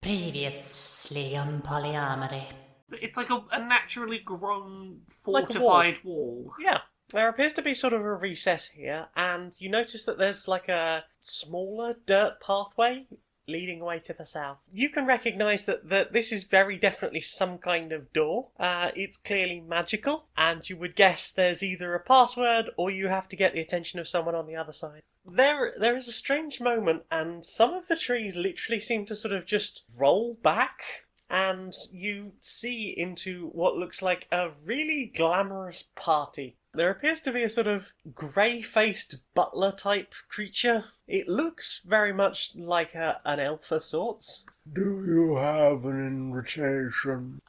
Previously on PolyArmoury. It's like a naturally grown, Like a fortified wall. Yeah. There appears to be sort of a recess here, and you notice that there's like a smaller dirt pathway leading away to the south. You can recognise that this is very definitely some kind of door. It's clearly magical, and you would guess there's either a password or you have to get the attention of someone on the other side. There is a strange moment, and some of the trees literally seem to sort of just roll back, and you see into what looks like a really glamorous party. There appears to be a sort of grey-faced butler-type creature. It looks very much like an elf of sorts. Do you have an invitation?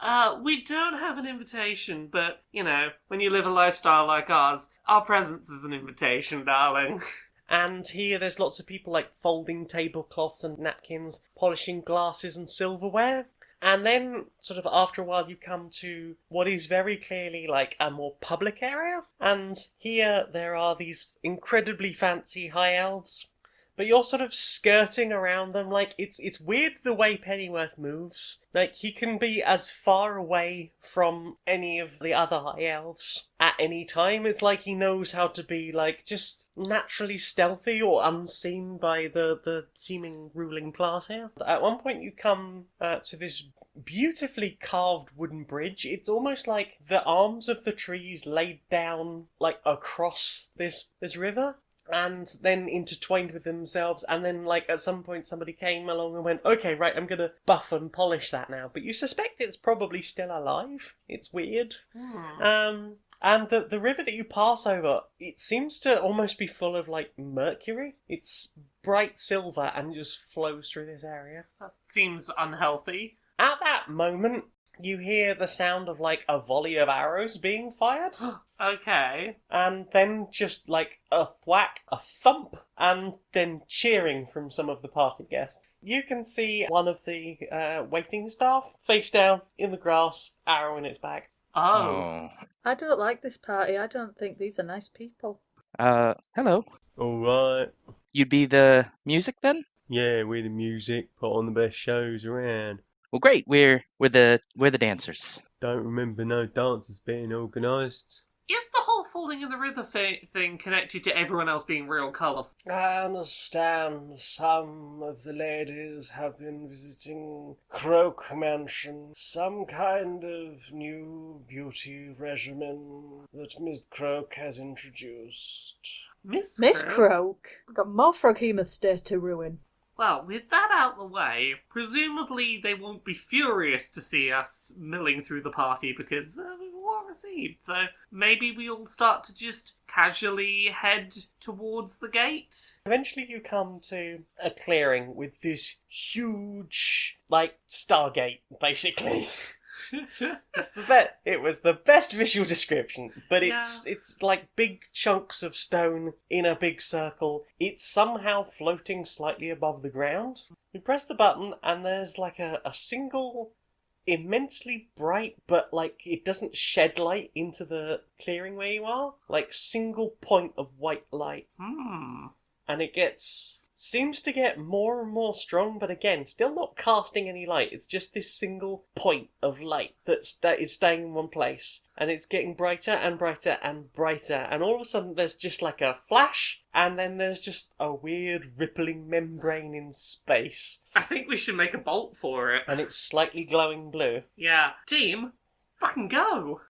We don't have an invitation, but, when you live a lifestyle like ours, our presence is an invitation, darling. And here there's lots of people like folding tablecloths and napkins, polishing glasses and silverware. And then, sort of after a while, you come to what is very clearly like a more public area. And here there are these incredibly fancy high elves. But you're sort of skirting around them. Like, it's weird the way Pennyworth moves. Like, he can be as far away from any of the other high elves at any time. It's like he knows how to be, like, just naturally stealthy or unseen by the seeming ruling class here. At one point you come to this beautifully carved wooden bridge. It's almost like the arms of the trees laid down, like, across this river, and then intertwined with themselves, and then, like, at some point somebody came along and went, okay, right, I'm gonna buff and polish that now. But you suspect it's probably still alive. It's weird. And the river that you pass over, it seems to almost be full of, like, mercury. It's bright silver and just flows through this area. That seems unhealthy. At that moment, you hear the sound of, like, a volley of arrows being fired. Okay. And then just, like, a whack, a thump, and then cheering from some of the party guests. You can see one of the waiting staff, face down, in the grass, arrow in its back. Oh. I don't like this party. I don't think these are nice people. Hello. Alright. You'd be the music then? Yeah, we're the music, put on the best shows around. Well, great. We're the dancers. Don't remember no dances being organised. Is the whole falling in the river thing connected to everyone else being real colourful? I understand some of the ladies have been visiting Croak Mansion, some kind of new beauty regimen that Miss Croak has introduced. Miss Croak. We've got more Froghemoth stairs to ruin. Well, with that out the way, presumably they won't be furious to see us milling through the party because we were well received. So maybe we'll start to just casually head towards the gate. Eventually you come to a clearing with this huge, like, Stargate, basically. It was the best visual description, but it's like big chunks of stone in a big circle. It's somehow floating slightly above the ground. You press the button and there's like a single immensely bright, but like it doesn't shed light into the clearing where you are. Like single point of white light. And it seems to get more and more strong, but again, still not casting any light. It's just this single point of light that is staying in one place. And it's getting brighter and brighter and brighter. And all of a sudden there's just like a flash, and then there's just a weird rippling membrane in space. I think we should make a bolt for it. And it's slightly glowing blue. Yeah. Team, let's fucking go!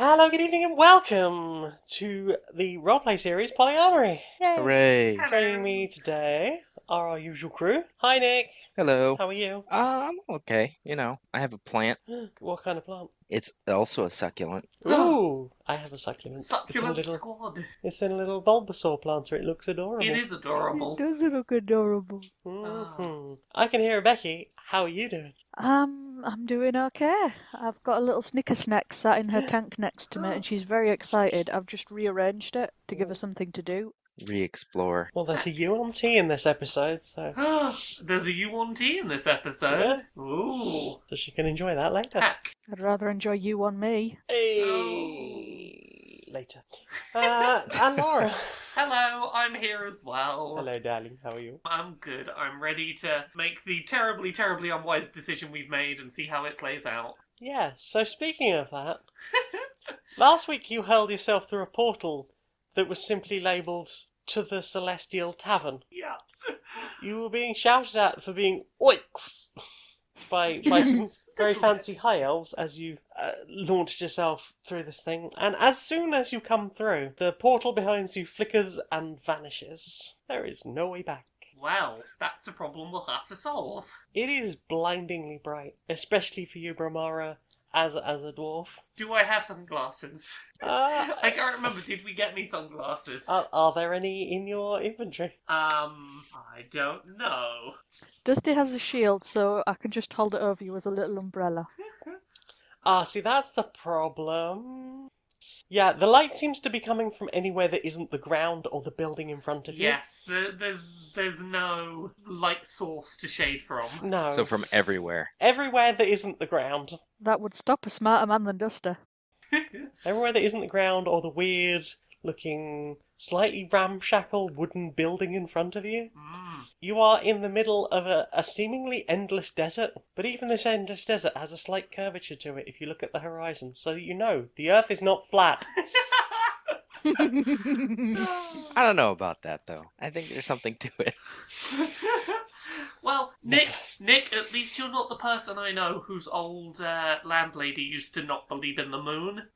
Hello, good evening, and welcome to the roleplay series PolyArmoury. Yay. Hooray. Joining me today our usual crew. Hi, Nick. Hello. How are you? I'm okay. I have a plant. What kind of plant? It's also a succulent. Ooh, I have a succulent. Succulent squad. It's in a little Bulbasaur planter. It looks adorable. It is adorable. Does it look adorable? I can hear Becky. How are you doing? I'm doing okay. I've got a little snicker snack sat in her tank next to me, and she's very excited. I've just rearranged it to give her something to do. Re-explore. Well, there's a UMT in this episode, so There's a U1T in this episode. Ooh. so she can enjoy that later. Heck. I'd rather enjoy you on me. Hey, later. And Laura. Hello, I'm here as well. Hello, darling. How are you? I'm good. I'm ready to make the terribly, terribly unwise decision we've made and see how it plays out. Yeah. So speaking of that, last week you hurled yourself through a portal that was simply labelled "to the Celestial Tavern." Yeah. You were being shouted at for being oiks by some very fancy high elves as you launched yourself through this thing. And as soon as you come through, the portal behind you flickers and vanishes. There is no way back. Well, that's a problem we'll have to solve. It is blindingly bright, especially for you, Brilmara, as a dwarf. Do I have sunglasses? I can't remember. Did we get me sunglasses? Are there any in your inventory? I don't know. Dusty has a shield, so I can just hold it over you as a little umbrella. See, that's the problem. Yeah, the light seems to be coming from anywhere that isn't the ground or the building in front of you. Yes, there's no light source to shade from. No. So from everywhere. Everywhere that isn't the ground. That would stop a smarter man than Dusty. Everywhere that isn't the ground or the weird-looking, slightly ramshackle wooden building in front of you. You are in the middle of a seemingly endless desert, but even this endless desert has a slight curvature to it if you look at the horizon, so that you know the Earth is not flat. I don't know about that, though. I think there's something to it. Well, Nick, at least you're not the person I know whose old landlady used to not believe in the moon.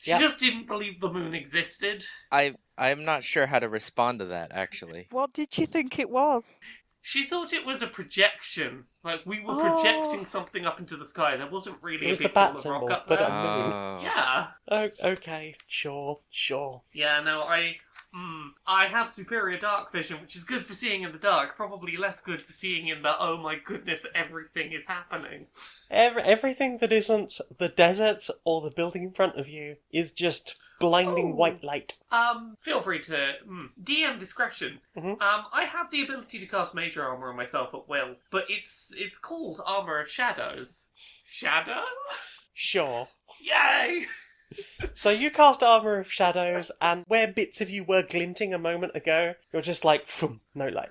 She just didn't believe the moon existed. I'm not sure how to respond to that, actually. What did you think it was? She thought it was a projection. Like, we were projecting something up into the sky. There wasn't really It was a the big bat ball of symbol, rock up but there. a moon. Oh. Yeah. Oh, okay, sure. Yeah, no, I have superior dark vision, which is good for seeing in the dark, probably less good for seeing in the, oh my goodness, everything is happening. Everything that isn't the desert or the building in front of you is just blinding white light. Feel free to DM discretion. I have the ability to cast Major Armor on myself at will, but it's called Armor of Shadows. Shadow? Sure. Yay! So you cast Armour of Shadows, and where bits of you were glinting a moment ago, you're just like, phoom, no light.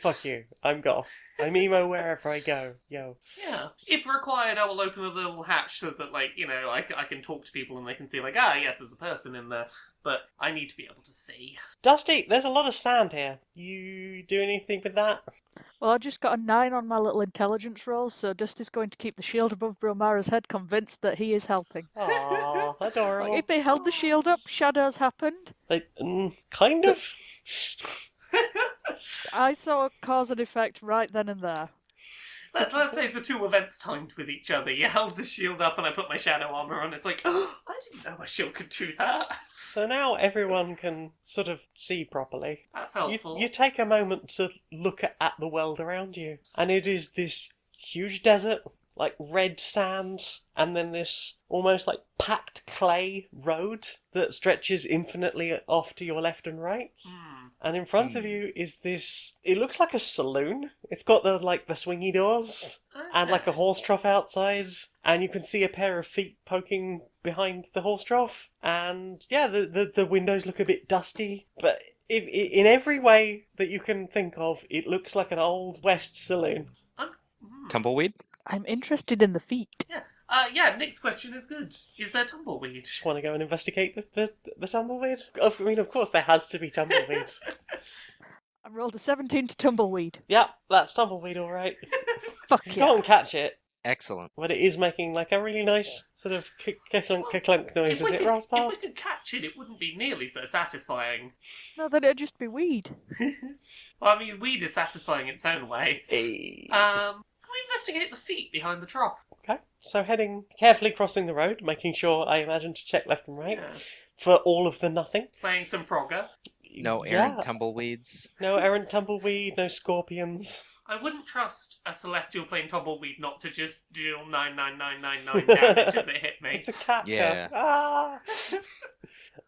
Fuck you, I'm goth. I'm emo wherever I go, yo. Yeah. If required, I will open a little hatch so that, like, you know, I can talk to people and they can see, like, yes, there's a person in there. But I need to be able to see. Dusty, there's a lot of sand here. You do anything with that? Well, I just got a 9 on my little intelligence roll, so Dusty's going to keep the shield above Brilmara's head, convinced that he is helping. Aww, adorable. If they held the shield up, shadows happened. Kind of. I saw a cause and effect right then and there. Let's say the two events timed with each other. You held the shield up and I put my shadow armor on. It's like, oh, I didn't know my shield could do that. So now everyone can sort of see properly. That's helpful. You take a moment to look at the world around you, and it is this huge desert, like red sand, and then this almost like packed clay road that stretches infinitely off to your left and right. And in front of you is this, it looks like a saloon. It's got the swingy doors and like a horse trough outside, and you can see a pair of feet poking behind the horse trough. And yeah, the windows look a bit dusty, but in every way that you can think of, it looks like an old West saloon. Tumbleweed? I'm interested in the feet. Yeah, Nick's question is good. Is there tumbleweed? Just want to go and investigate the tumbleweed? I mean, of course there has to be tumbleweed. I rolled a 17 to tumbleweed. Yep, that's tumbleweed, all right. Fuck You yeah. can't catch it. Excellent. But it is making like a really nice sort of clunk noise as it rolls If we past. could catch it, it wouldn't be nearly so satisfying. No, then it'd just be weed. Well, I mean, weed is satisfying in its own way. Eh. Can we investigate the feet behind the trough? Okay, so carefully crossing the road, making sure, I imagine, to check left and right Yeah. for all of the nothing. Playing some Frogger. No errant tumbleweeds. No errant tumbleweed, no scorpions. I wouldn't trust a celestial plane tumbleweed not to just deal 99999 damage as it hit me. It's a cat. Yeah. Ah.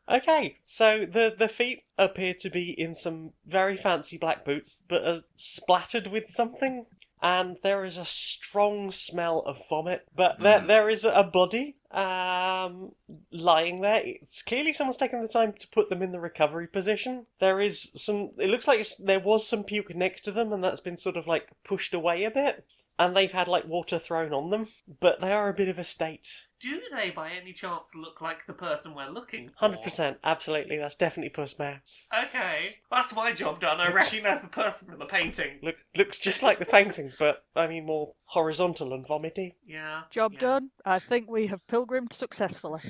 Okay, so the feet appear to be in some very fancy black boots, but are splattered with something. And there is a strong smell of vomit. But there is a body lying there. It's clearly someone's taken the time to put them in the recovery position. There is some... It looks like there was some puke next to them, and that's been sort of, like, pushed away a bit. And they've had, like, water thrown on them. But they are a bit of a state. Do they, by any chance, look like the person we're looking for? 100%, absolutely. That's definitely Puss Mare. Okay, that's my job done. I recognise the person from the painting. Looks just like the painting, but, I mean, more horizontal and vomity. Yeah. Job yeah. done. I think we have pilgrimed successfully.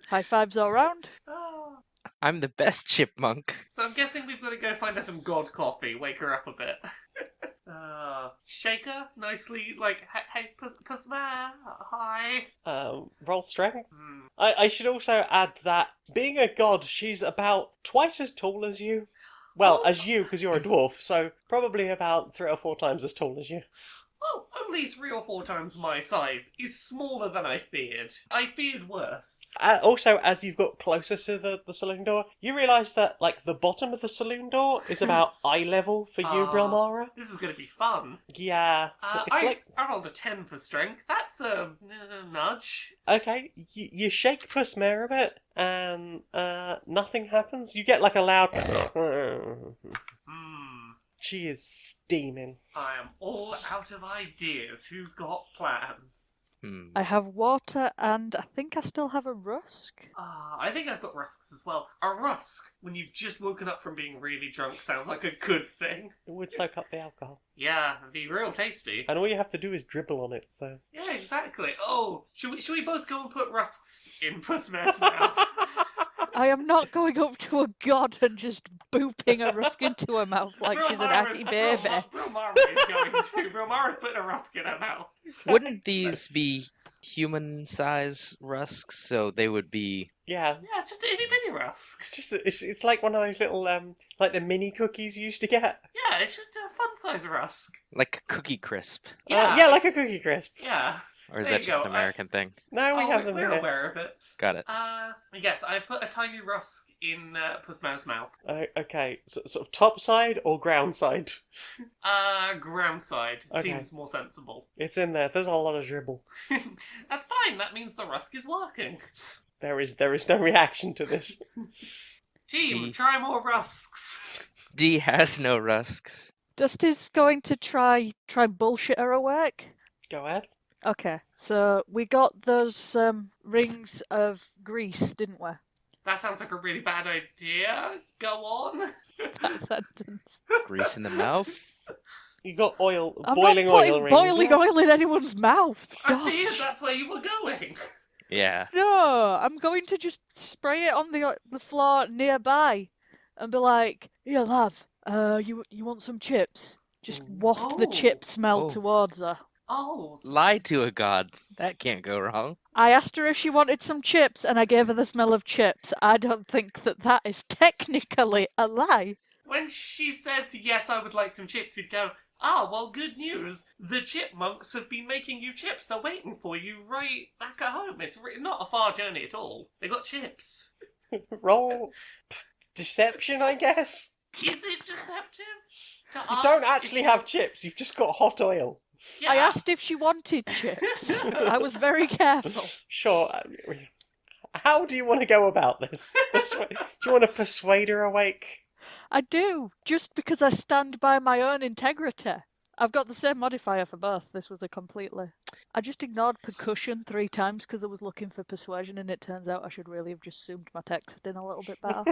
High fives all round. Oh. I'm the best chipmunk. So I'm guessing we've got to go find her some god coffee, wake her up a bit. Shake her nicely, like, hey, Puss Mare, hi. Roll strength. Hmm. I should also add that, being a god, she's about twice as tall as you. Well, as you, because you're a dwarf, so probably about 3 or 4 times as tall as you. Well, only 3 or 4 times my size is smaller than I feared. I feared worse. Also, as you've got closer to the saloon door, you realise that, like, the bottom of the saloon door is about eye level for you, Brilmara. This is going to be fun. Yeah. I rolled a 10 for strength. That's a nudge. Okay, you shake Puss Mare a bit, and nothing happens. You get, like, a loud... She is steaming. I am all out of ideas. Who's got plans? I have water and I think I still have a rusk. I think I've got rusks as well. A rusk, when you've just woken up from being really drunk, sounds like a good thing. It would soak up the alcohol. Yeah, it'd be real tasty. And all you have to do is dribble on it, so... Yeah, exactly. Oh, should we both go and put rusks in Puss Mare's mouth? I am not going up to a god and just booping a rusk into her mouth like she's an happy baby. Brilmara is going to. Brilmara's putting a rusk in her mouth. Wouldn't these be human-size rusks? So they would be... Yeah. Yeah, it's just an itty bitty rusk. It's like one of those little, like the mini cookies you used to get. Yeah, it's just a fun size rusk. like Cookie Crisp. Yeah. Like a Cookie Crisp. Yeah. Or is There that you just go. an American thing? No, we have them we're here. aware of it. Got it. Yes, I've put a tiny rusk in Puss Mare's mouth. Okay, so, sort of top side or ground side? Ground side. Okay. Seems more sensible. It's in there. There's a lot of dribble. That's fine, that means the rusk is working. There is no reaction to this. Team, D. try more rusks. D has no rusks. Dusty's going to try bullshit her awake. Go ahead. Okay, so we got those rings of grease, didn't we? That sounds like a really bad idea. Go on. That sentence. Grease in the mouth. You got oil, I'm boiling not oil putting rings. boiling yes. oil in anyone's mouth. I feared Gosh. that's where you were going. Yeah. No, I'm going to just spray it on the floor nearby and be like, "Here, love, you want some chips?" Just waft the Oh. chip smell Oh. towards her. Oh, Lie to a god. That can't go wrong. I asked her if she wanted some chips, and I gave her the smell of chips. I don't think that is technically a lie. when she says, yes, I would like some chips, we'd go, well, good news. The chipmunks have been making you chips. They're waiting for you right back at home. It's not a far journey at all. They got chips. Roll deception, I guess. Is it deceptive to You ask don't if actually you- have chips. You've just got hot oil. Yeah. I asked if she wanted chips. I was very careful. Sure. How do you want to go about this? Do you want to persuade her awake? I do, just because I stand by my own integrity. I've got the same modifier for both. This was a completely... I just ignored percussion 3 times because I was looking for persuasion, and it turns out I should really have just zoomed my text in a little bit better.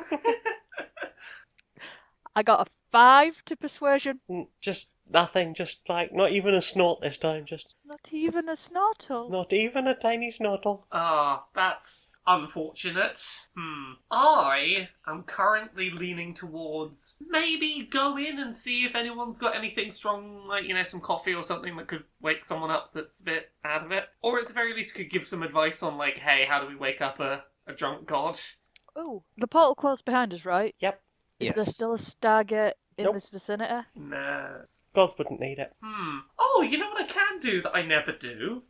I got a 5 to persuasion. Just Nothing, just like, not even a snort this time, just Not even a snortle. not even a tiny snortle. Ah, that's unfortunate. I am currently leaning towards maybe go in and see if anyone's got anything strong, like, some coffee or something that could wake someone up that's a bit out of it. Or at the very least could give some advice on, like, hey, how do we wake up a drunk god? Oh, the portal closed behind us, right? Yep, Is Yes. there still a Stargate in Nope. this vicinity? Nah. gods wouldn't need it. Oh, you know what I can do that I never do?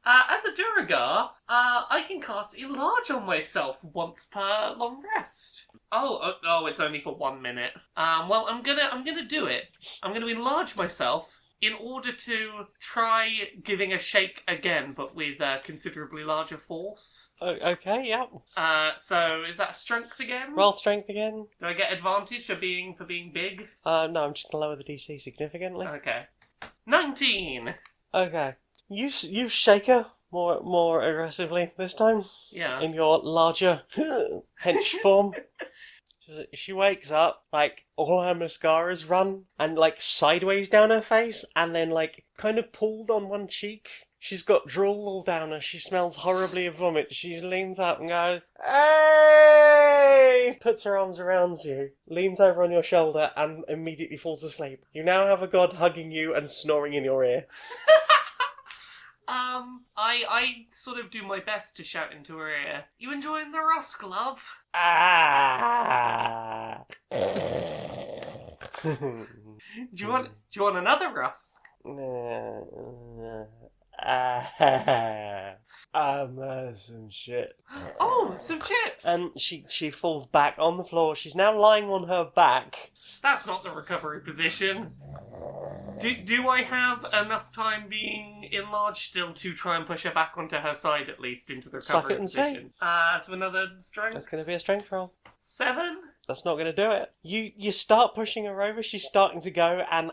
As a Duragar, I can cast Enlarge on myself once per long rest. Oh, it's only for 1 minute. Well, I'm gonna do it. I'm gonna enlarge myself in order to try giving a shake again, but with considerably larger force. Okay, yep. So is that strength again? Roll strength again. Do I get advantage for being big? No, I'm just gonna lower the DC significantly. Okay. 19. Okay. You shake her more aggressively this time Yeah. in your larger hench form. She wakes up, like, all her mascara's run, and, like, sideways down her face, and then, like, kind of pulled on one cheek. She's got drool all down her. She smells horribly of vomit. She leans up and goes, "Hey!" Puts her arms around you, leans over on your shoulder, and immediately falls asleep. You now have a god hugging you and snoring in your ear. I sort of do my best to shout into her ear. You enjoying the rusk, love? Ah. Do you want another rusk? Some shit. Oh, some chips. And she falls back on the floor. She's now lying on her back. That's not the recovery position. Do I have enough time being enlarged still to try and push her back onto her side at least into the Suck recovery it and see. position? So another strength. That's going to be a strength roll. 7. That's not going to do it. You start pushing her over. She's starting to go, and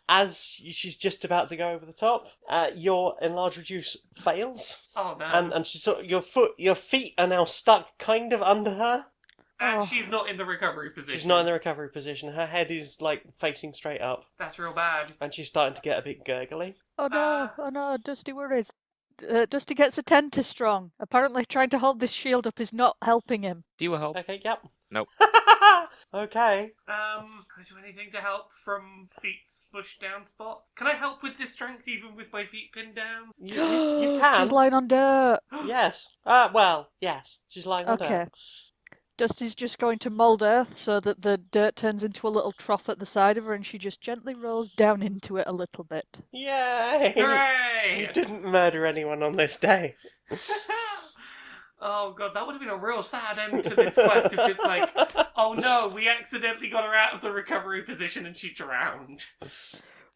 as she's just about to go over the top, your enlarge reduce fails, Oh no. and she's sort of, your feet are now stuck kind of under her. And Oh. she's not in the recovery position. She's not in the recovery position. Her head is like facing straight up, That's real bad. and she's starting to get a bit gurgly. Oh no, Dusty worries. Dusty gets a 10 to strong. Apparently trying to hold this shield up is not helping him. Do you help? Okay, yep. Nope. Okay. Can I do anything to help from feet's pushed down spot? Can I help with this strength even with my feet pinned down? You can. She's lying on dirt. Yes. Yes. She's lying on Okay. dirt. Dusty's just going to mould earth so that the dirt turns into a little trough at the side of her and she just gently rolls down into it a little bit. Yay! Hooray! You didn't murder anyone on this day. Oh god, that would have been a real sad end to this quest if it's like, oh no, we accidentally got her out of the recovery position and she drowned.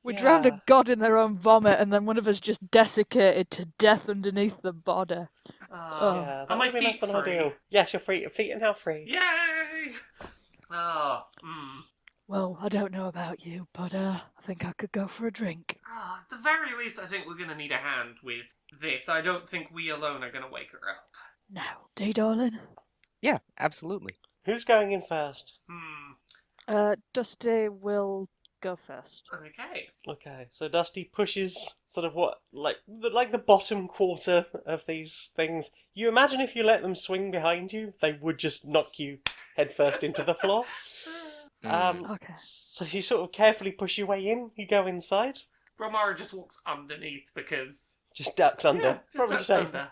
We drowned Yeah. a god in their own vomit and then one of us just desiccated to death underneath the body. Oh, Yeah, that are my would be less feet than free? ideal. Yes, your feet are now free. Yay! Oh, Well, I don't know about you, but I think I could go for a drink. At the very least, I think we're going to need a hand with this. I don't think we alone are going to wake her up. Now, Dee darling. Yeah, absolutely. Who's going in first? Dusty will go first. Okay. Okay, so Dusty pushes sort of like the bottom quarter of these things. You imagine if you let them swing behind you, they would just knock you headfirst into the floor. Okay. So you sort of carefully push your way in. You go inside, Brilmara just walks underneath because... just ducks under. Yeah, just Probably ducks safe. under.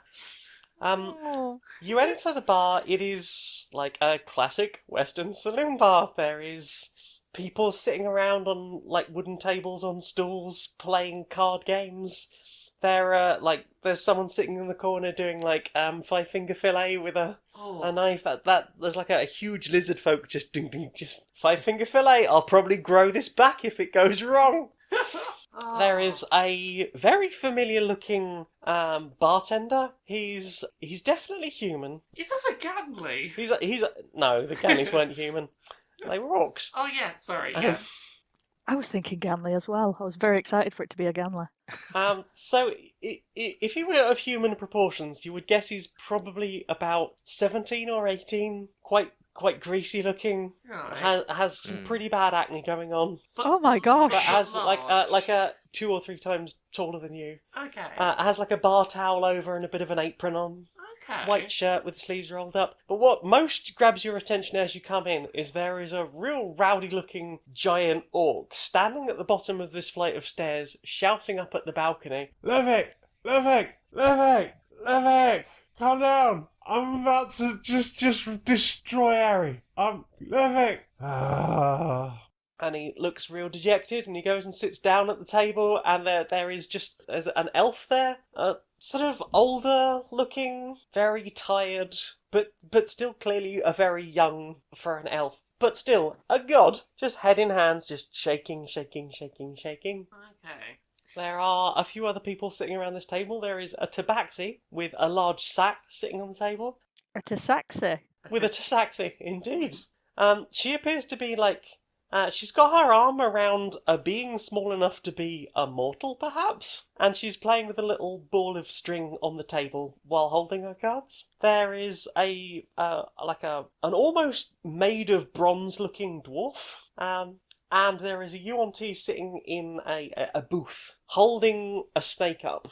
Oh. You enter the bar. It is like a classic Western saloon bar. There is people sitting around on like wooden tables on stools playing card games. There's someone sitting in the corner doing like 5-finger fillet with a Oh. knife. There's like a huge lizard folk just doing just 5-finger fillet. I'll probably grow this back if it goes wrong. There is a very familiar looking bartender. He's definitely human. Is this a Ganley? No, the Gannies weren't human. They were orcs. Oh yeah, sorry, yes. I was thinking Ganley as well. I was very excited for it to be a Ganley. So if he were of human proportions, you would guess he's probably about 17 or 18, quite quite greasy looking. Right. Has some Mm. pretty bad acne going on, But, Oh my gosh. but has like large. a 2 or 3 times taller than you. Okay. Has like a bar towel over and a bit of an apron on. Okay. White shirt with the sleeves rolled up. But what most grabs your attention as you come in is there is a real rowdy looking giant orc standing at the bottom of this flight of stairs, shouting up at the balcony. Levick! Levick! Levick! Levick! Calm down! I'm about to just destroy Harry. Levick! Ah. And he looks real dejected, and he goes and sits down at the table, and there's an elf there, sort of older looking, very tired, but still clearly a very young for an elf. But still, a god, just head in hands, just shaking. Okay. There are a few other people sitting around this table. There is a tabaxi with a large sack sitting on the table. A Tasaxi. With a tabaxi, indeed. She appears to be like... she's got her arm around a being small enough to be a mortal, perhaps, and she's playing with a little ball of string on the table while holding her cards. There is an almost made of bronze-looking dwarf, and there is a Yuan-Ti sitting in a booth, holding a snake up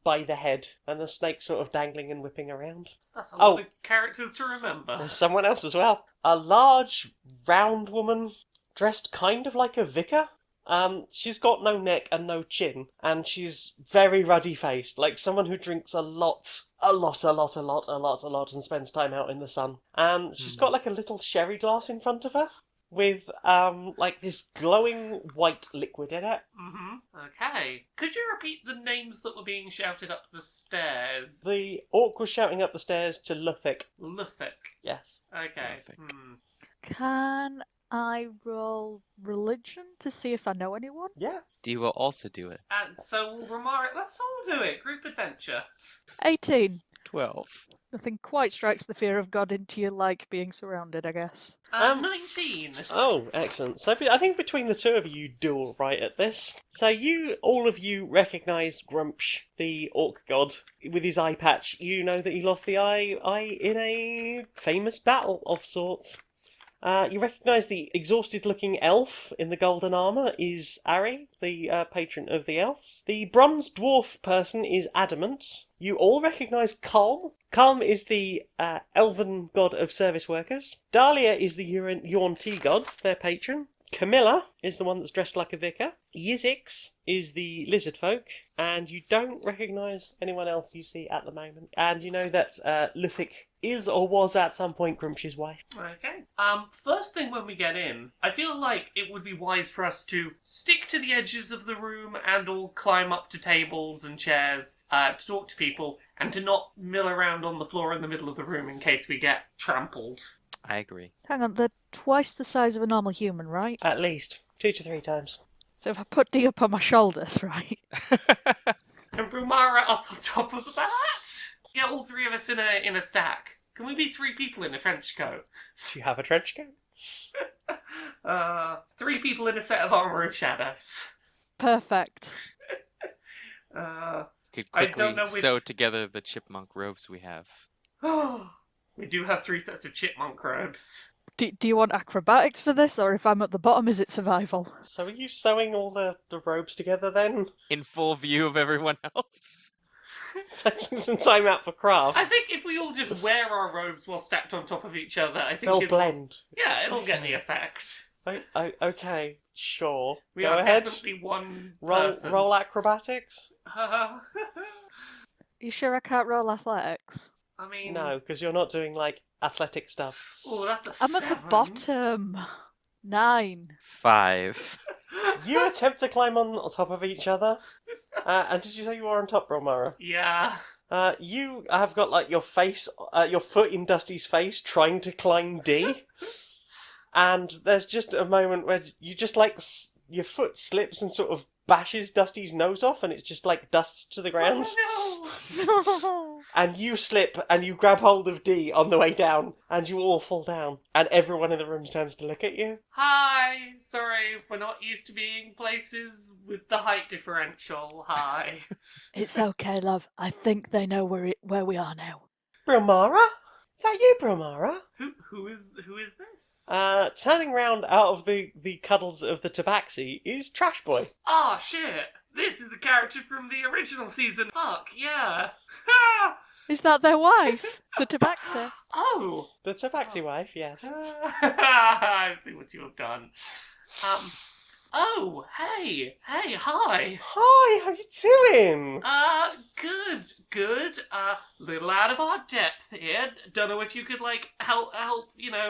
by the head, and the snake sort of dangling and whipping around. That's a lot of characters to remember. There's someone else as well. A large, round woman, dressed kind of like a vicar. She's got no neck and no chin, and she's very ruddy-faced, like someone who drinks a lot, and spends time out in the sun. And she's got like a little sherry glass in front of her, with like this glowing white liquid in it. Okay. Could you repeat the names that were being shouted up the stairs? The orc was shouting up the stairs to Luthic. Luthic. Yes. Okay. Luthic. Can I roll religion to see if I know anyone? Yeah. Dee will also do it. And so, Brilmara, let's all do it. Group adventure. 18. 12. Nothing quite strikes the fear of God into you like being surrounded, I guess. 19. Oh, excellent. So I think between the two of you do all right at this. So all of you recognise Grumpsh, the orc god, with his eye patch. You know that he lost the eye in a famous battle of sorts. You recognise the exhausted-looking elf in the golden armour is Aerith, the patron of the elves. The bronze dwarf person is Adamant. You all recognise Calm. Calm is the elven god of service workers. Dahlia is the Yuan-Ti god, their patron. Camilla is the one that's dressed like a vicar. Yizix is the lizard folk. And you don't recognise anyone else you see at the moment. And you know that Luthic is or was at some point Grumpsh's wife. Okay. First thing when we get in, I feel like it would be wise for us to stick to the edges of the room and all climb up to tables and chairs to talk to people, and to not mill around on the floor in the middle of the room in case we get trampled. I agree. Hang on, they're twice the size of a normal human, right? At least 2 to 3 times. So if I put D up on my shoulders, right? And Brilmara up on top of that? Yeah, all three of us in a stack. Can we be 3 people in a trench coat? Do you have a trench coat? 3 people in a set of armour of shadows. Perfect. Could I quickly don't know if- sew together the chipmunk robes we have. We do have 3 sets of chipmunk robes. Do you want acrobatics for this, or if I'm at the bottom, is it survival? So are you sewing all the robes together then? In full view of everyone else. Taking some time out for crafts? I think if we all just wear our robes while stacked on top of each other, I think they'll it'll blend. Yeah, it'll get the effect. Okay, sure. We Go are ahead. definitely one Roll person. acrobatics? You sure I can't roll athletics? I mean... No, because you're not doing like athletic stuff. Oh, that's a I'm 7. at the bottom. 9. 5. You attempt to climb on top of each other. And did you say you were on top, Brilmara? Yeah. You have got like your foot in Dusty's face trying to climb D. And there's just a moment where you just like your foot slips and sort of bashes Dusty's nose off, and it's just like dust to the ground. Oh, No. And you slip and you grab hold of D on the way down, and you all fall down. And everyone in the room turns to look at you. Hi. Sorry, we're not used to being places with the height differential. Hi. It's okay, love. I think they know where we are now. Brilmara? Is that you, Brilmara? Who is this? Turning round out of the cuddles of the tabaxi is Trash Boy. Oh shit! This is a character from the original season. Fuck yeah! Is that their wife? The tabaxi? Oh! The tabaxi wife, yes. I see what you have done. Oh, hey, hi. Hi, how you doing? Good. Little out of our depth here. Don't know if you could help,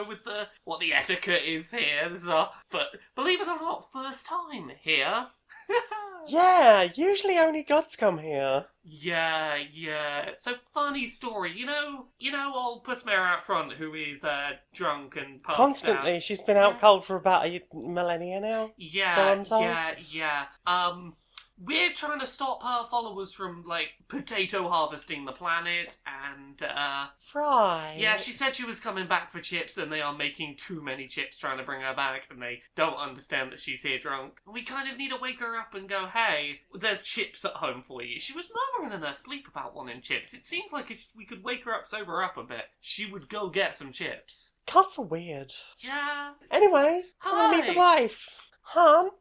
with what the etiquette is here. This is but believe it or not, first time here. Yeah, usually only gods come here. Yeah. So funny story. You know old Brilmara out front who is drunk and passed Constantly, out. she's been out cold for about a millennia now. So I'm told. Yeah. We're trying to stop her followers from potato harvesting the planet, and Right. yeah, she said she was coming back for chips, and they are making too many chips trying to bring her back, and they don't understand that she's here drunk. We kind of need to wake her up and go, hey, there's chips at home for you. She was murmuring in her sleep about wanting chips. It seems like if we could wake her up, sober her up a bit, she would go get some chips. Cuts are weird. Yeah. Anyway, come and meet the Hi. wife. Huh?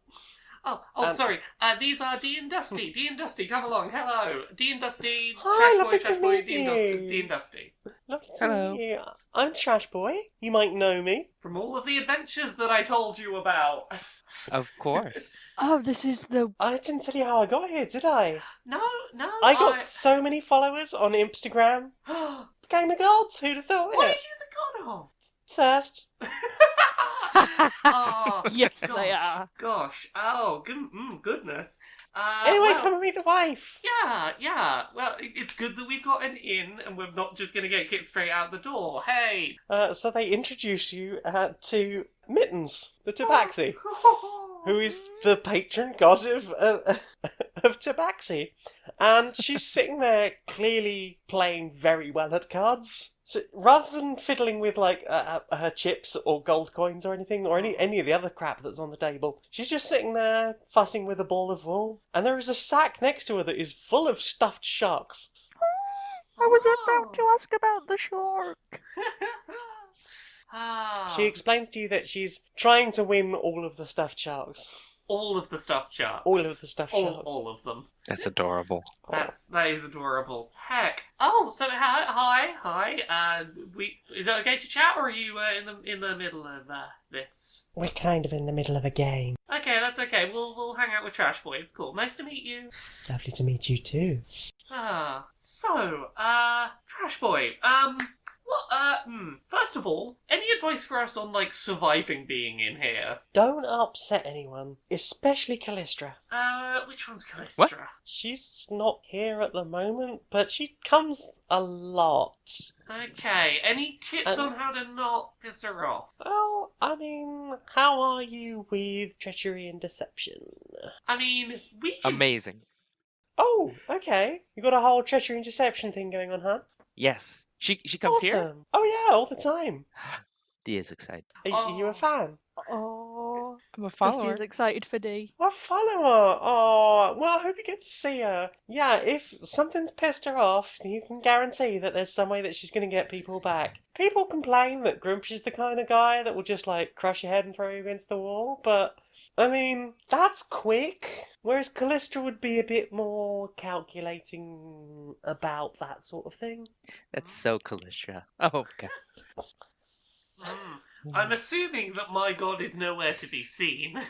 Sorry. These are Dee and Dusty. Dee and Dusty, come along. Hello. Dee and Dusty, Hi, Trash lovely Boy, to meet Dee you. and Dusty. Lovely to Hello. meet you. I'm Trash Boy. You might know me. From all of the adventures that I told you about. Of course. Oh, this is the... I didn't tell you how I got here, did I? No. I got so many followers on Instagram. Became a god. Who'd have thought What are it? you the god of? Thirst. Oh, Yes, gosh, they are. Gosh. Oh, goodness. Anyway, well, come and meet the wife. Yeah. Well, it's good that we've got an inn and we're not just going to get kicked straight out the door. Hey. So they introduce you to Mittens, the tabaxi, who is the patron god of tabaxi. And she's sitting there clearly playing very well at cards. So rather than fiddling with her chips or gold coins or anything, or any of the other crap that's on the table, she's just sitting there fussing with a ball of wool. And there is a sack next to her that is full of stuffed sharks. I was about to ask about the shark. She explains to you that she's trying to win all of the stuffed sharks. All of the stuffed sharks. All of the stuffed sharks. All of them. That's adorable. That is adorable. Heck. Oh, so hi. Is it okay to chat, or are you in the middle of this? We're kind of in the middle of a game. Okay, that's okay. We'll hang out with Trash Boy. It's cool. Nice to meet you. Lovely to meet you too. Trash Boy. First of all, any advice for us on surviving being in here? Don't upset anyone, especially Callistra. Which one's Callistra? What? She's not here at the moment, but she comes a lot. Okay, any tips on how to not piss her off? Well, I mean, how are you with treachery and deception? I mean, we can... Amazing. Oh, okay. You got a whole treachery and deception thing going on, huh? Yes. She comes here? Awesome. Oh yeah, all the time. Dee is excited. Are you a fan? Oh, I'm a Dusty follower. is excited for D. A follower. Oh, well, I hope you get to see her. Yeah, if something's pissed her off, you can guarantee that there's some way that she's going to get people back. People complain that Grumsh is the kind of guy that will just, crush your head and throw you against the wall, but, I mean, that's quick. Whereas Callistra would be a bit more calculating about that sort of thing. That's so Callistra. Oh, okay. I'm assuming that my god is nowhere to be seen.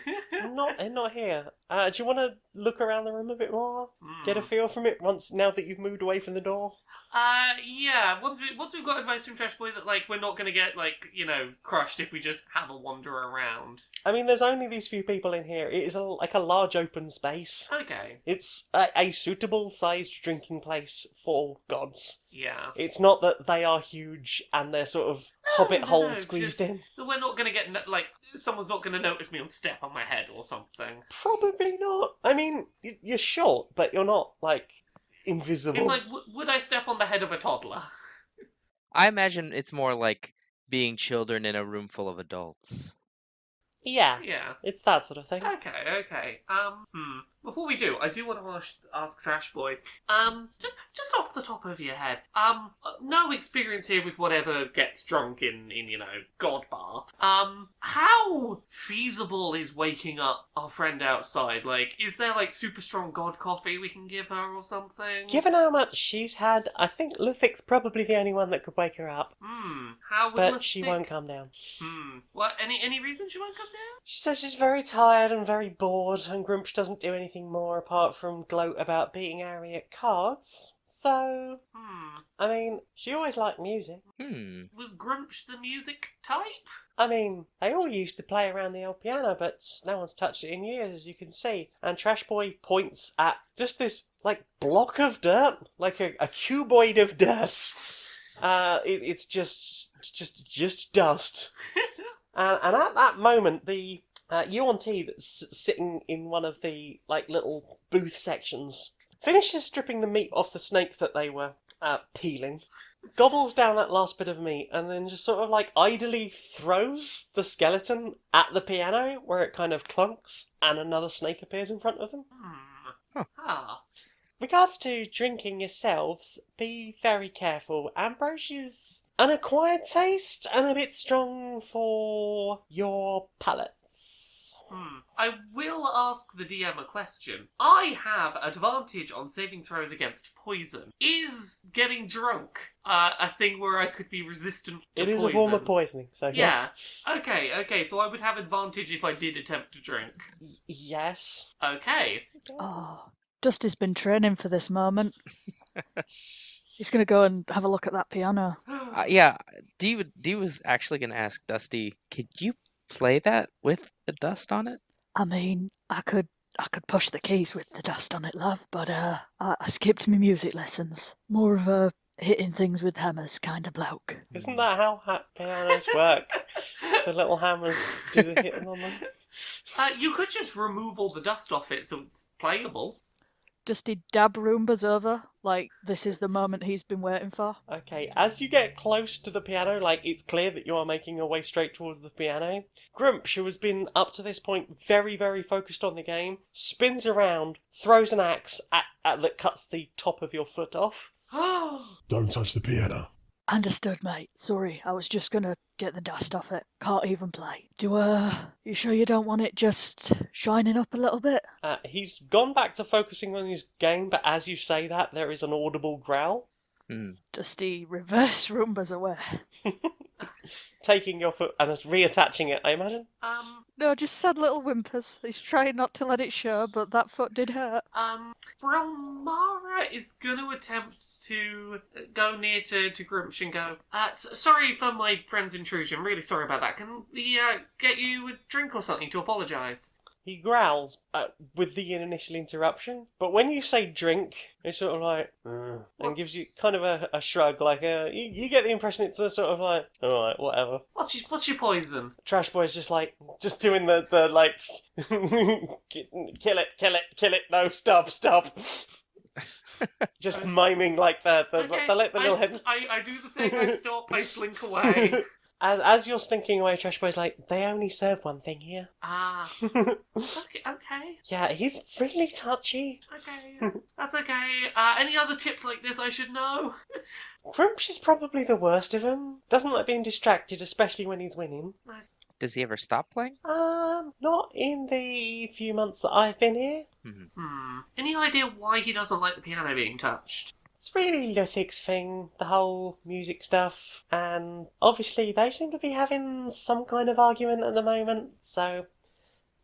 Not here. Do you want to look around the room a bit more? Get a feel from it now that you've moved away from the door? Yeah. Once we've got advice from Trash Boy that we're not gonna get crushed if we just have a wander around. I mean, there's only these few people in here. It is a large open space. Okay. It's a suitable sized drinking place for gods. Yeah. It's not that they are huge and they're sort of hobbit holes squeezed in. We're not gonna get someone's not gonna notice me on step on my head or something. Probably not. I mean, you're short, but you're not invisible. It's would I step on the head of a toddler? I imagine it's more like being children in a room full of adults. Yeah. Yeah. It's that sort of thing. Okay. Before we do, I do want to ask Trash Boy, just off the top of your head, no experience here with whatever gets drunk in God Bar. How feasible is waking up our friend outside? Like, is there like super strong God coffee we can give her or something? Given how much she's had, I think Luthic's probably the only one that could wake her up. How would But Lithik... she won't come down. What? Any reason she won't come down? She says she's very tired and very bored, and Grumsh doesn't do anything more apart from gloat about beating Harry at cards. So, I mean, she always liked music. Was Grumsh the music type? I mean, they all used to play around the old piano, but no one's touched it in years, as you can see. And Trash Boy points at just this, like, block of dirt, like a cuboid of dirt. It's just dust. And at that moment, the UNT that's sitting in one of the like little booth sections finishes stripping the meat off the snake that they were peeling, gobbles down that last bit of meat, and then just sort of like idly throws the skeleton at the piano where it kind of clunks, and another snake appears in front of them. Regards to drinking yourselves, be very careful. Ambrosia's an acquired taste and a bit strong for your palates. I will ask the DM a question. I have advantage on saving throws against poison. Is getting drunk a thing where I could be resistant to It is poison? a form of poisoning, so Yeah. yes. Okay, so I would have advantage if I did attempt to drink. Yes. Okay. Oh, Dusty's been training for this moment. He's going to go and have a look at that piano. Yeah, Dee was actually going to ask Dusty, could you play that with the dust on it? I mean, I could push the keys with the dust on it, love, but I skipped my music lessons. More of a hitting things with hammers kind of bloke. Isn't that how pianos work? The little hammers do the hitting on them. You could just remove all the dust off it so it's playable. Dusty dab Roombas over, like this is the moment he's been waiting for. Okay, as you get close to the piano, like it's clear that you are making your way straight towards the piano. Grumsh, who has been up to this point very, very focused on the game, spins around, throws an axe that cuts the top of your foot off. Don't touch the piano. Understood, mate. Sorry, I was just gonna get the dust off it. Can't even play. You sure you don't want it just shining up a little bit? He's gone back to focusing on his game, but as you say that, there is an audible growl. Dusty reverse Roombas away. Taking your foot and reattaching it, I imagine? No, just sad little whimpers. He's trying not to let it show, but that foot did hurt. Brilmara is going to attempt to go near to Grumsh and go, sorry for my friend's intrusion, really sorry about that. Can we get you a drink or something to apologise? He growls with the initial interruption, but when you say drink, it's sort of like, and gives you kind of a shrug, like, you get the impression it's a sort of like, alright, whatever. What's your poison? Trash Boy's just like, just doing the like, kill it, no, stop. Just miming like the little head. I do the thing, I stop, I slink away. As you're slinking away, Trash Boy's like, they only serve one thing here. Okay. Yeah, he's really touchy. Okay, that's okay. Any other tips like this I should know? Grumsh is probably the worst of them. Doesn't like being distracted, especially when he's winning. Does he ever stop playing? Not in the few months that I've been here. Any idea why he doesn't like the piano being touched? It's really Luthic's thing, the whole music stuff, and obviously they seem to be having some kind of argument at the moment, so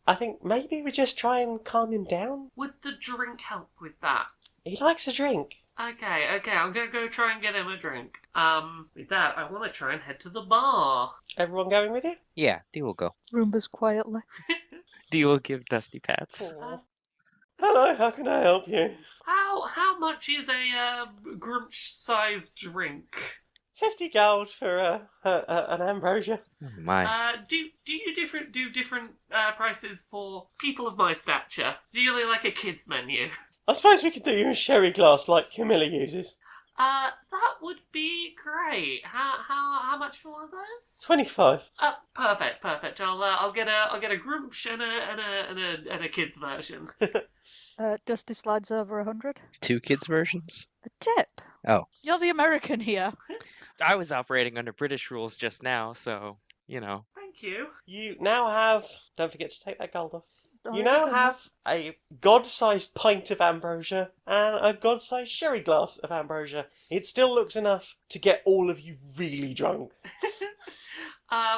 I think maybe we just try and calm him down. Would the drink help with that? He likes a drink. Okay, I'm gonna go try and get him a drink. With that, I want to try and head to the bar. Everyone going with you? Yeah, Dee will go. Roombas quietly. Dee will give Dusty pats. Hello, how can I help you? How much is a Grumsh-sized drink? 50 gold for an ambrosia. Oh my. Do you do different prices for people of my stature? Do you like a kids menu? I suppose we could do you a sherry glass like Camilla uses. That would be great. How much for one of those? 25. Perfect. I'll get a Grumsh and a kids version. Dusty slides over 100. 2 kids versions? A tip. Oh. You're the American here. I was operating under British rules just now, so, you know. Thank you. You now have... Don't forget to take that gold off. Oh, You yeah, now okay. have a god-sized pint of ambrosia and a god-sized sherry glass of ambrosia. It still looks enough to get all of you really drunk.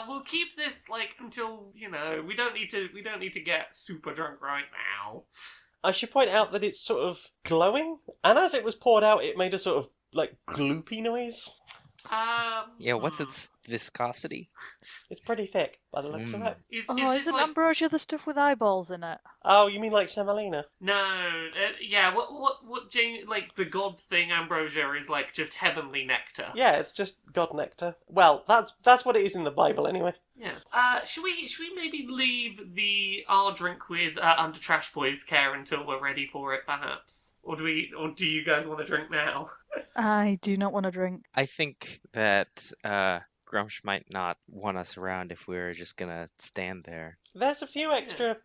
We'll keep this until we don't need to get super drunk right now. I should point out that it's sort of glowing, and as it was poured out, it made a sort of gloopy noise. Yeah, what's its viscosity? It's pretty thick by the looks of it. Is Oh, this isn't ambrosia the stuff with eyeballs in it? Oh, you mean like semolina? No, yeah. What Jane the god thing ambrosia is just heavenly nectar. Yeah, it's just god nectar. Well, that's what it is in the Bible anyway. Yeah. Should we maybe leave our drink with under Trash Boy's care until we're ready for it, perhaps? Or do you guys want to drink now? I do not want to drink. I think that Grumsh might not want us around if we're just gonna stand there. There's a few extra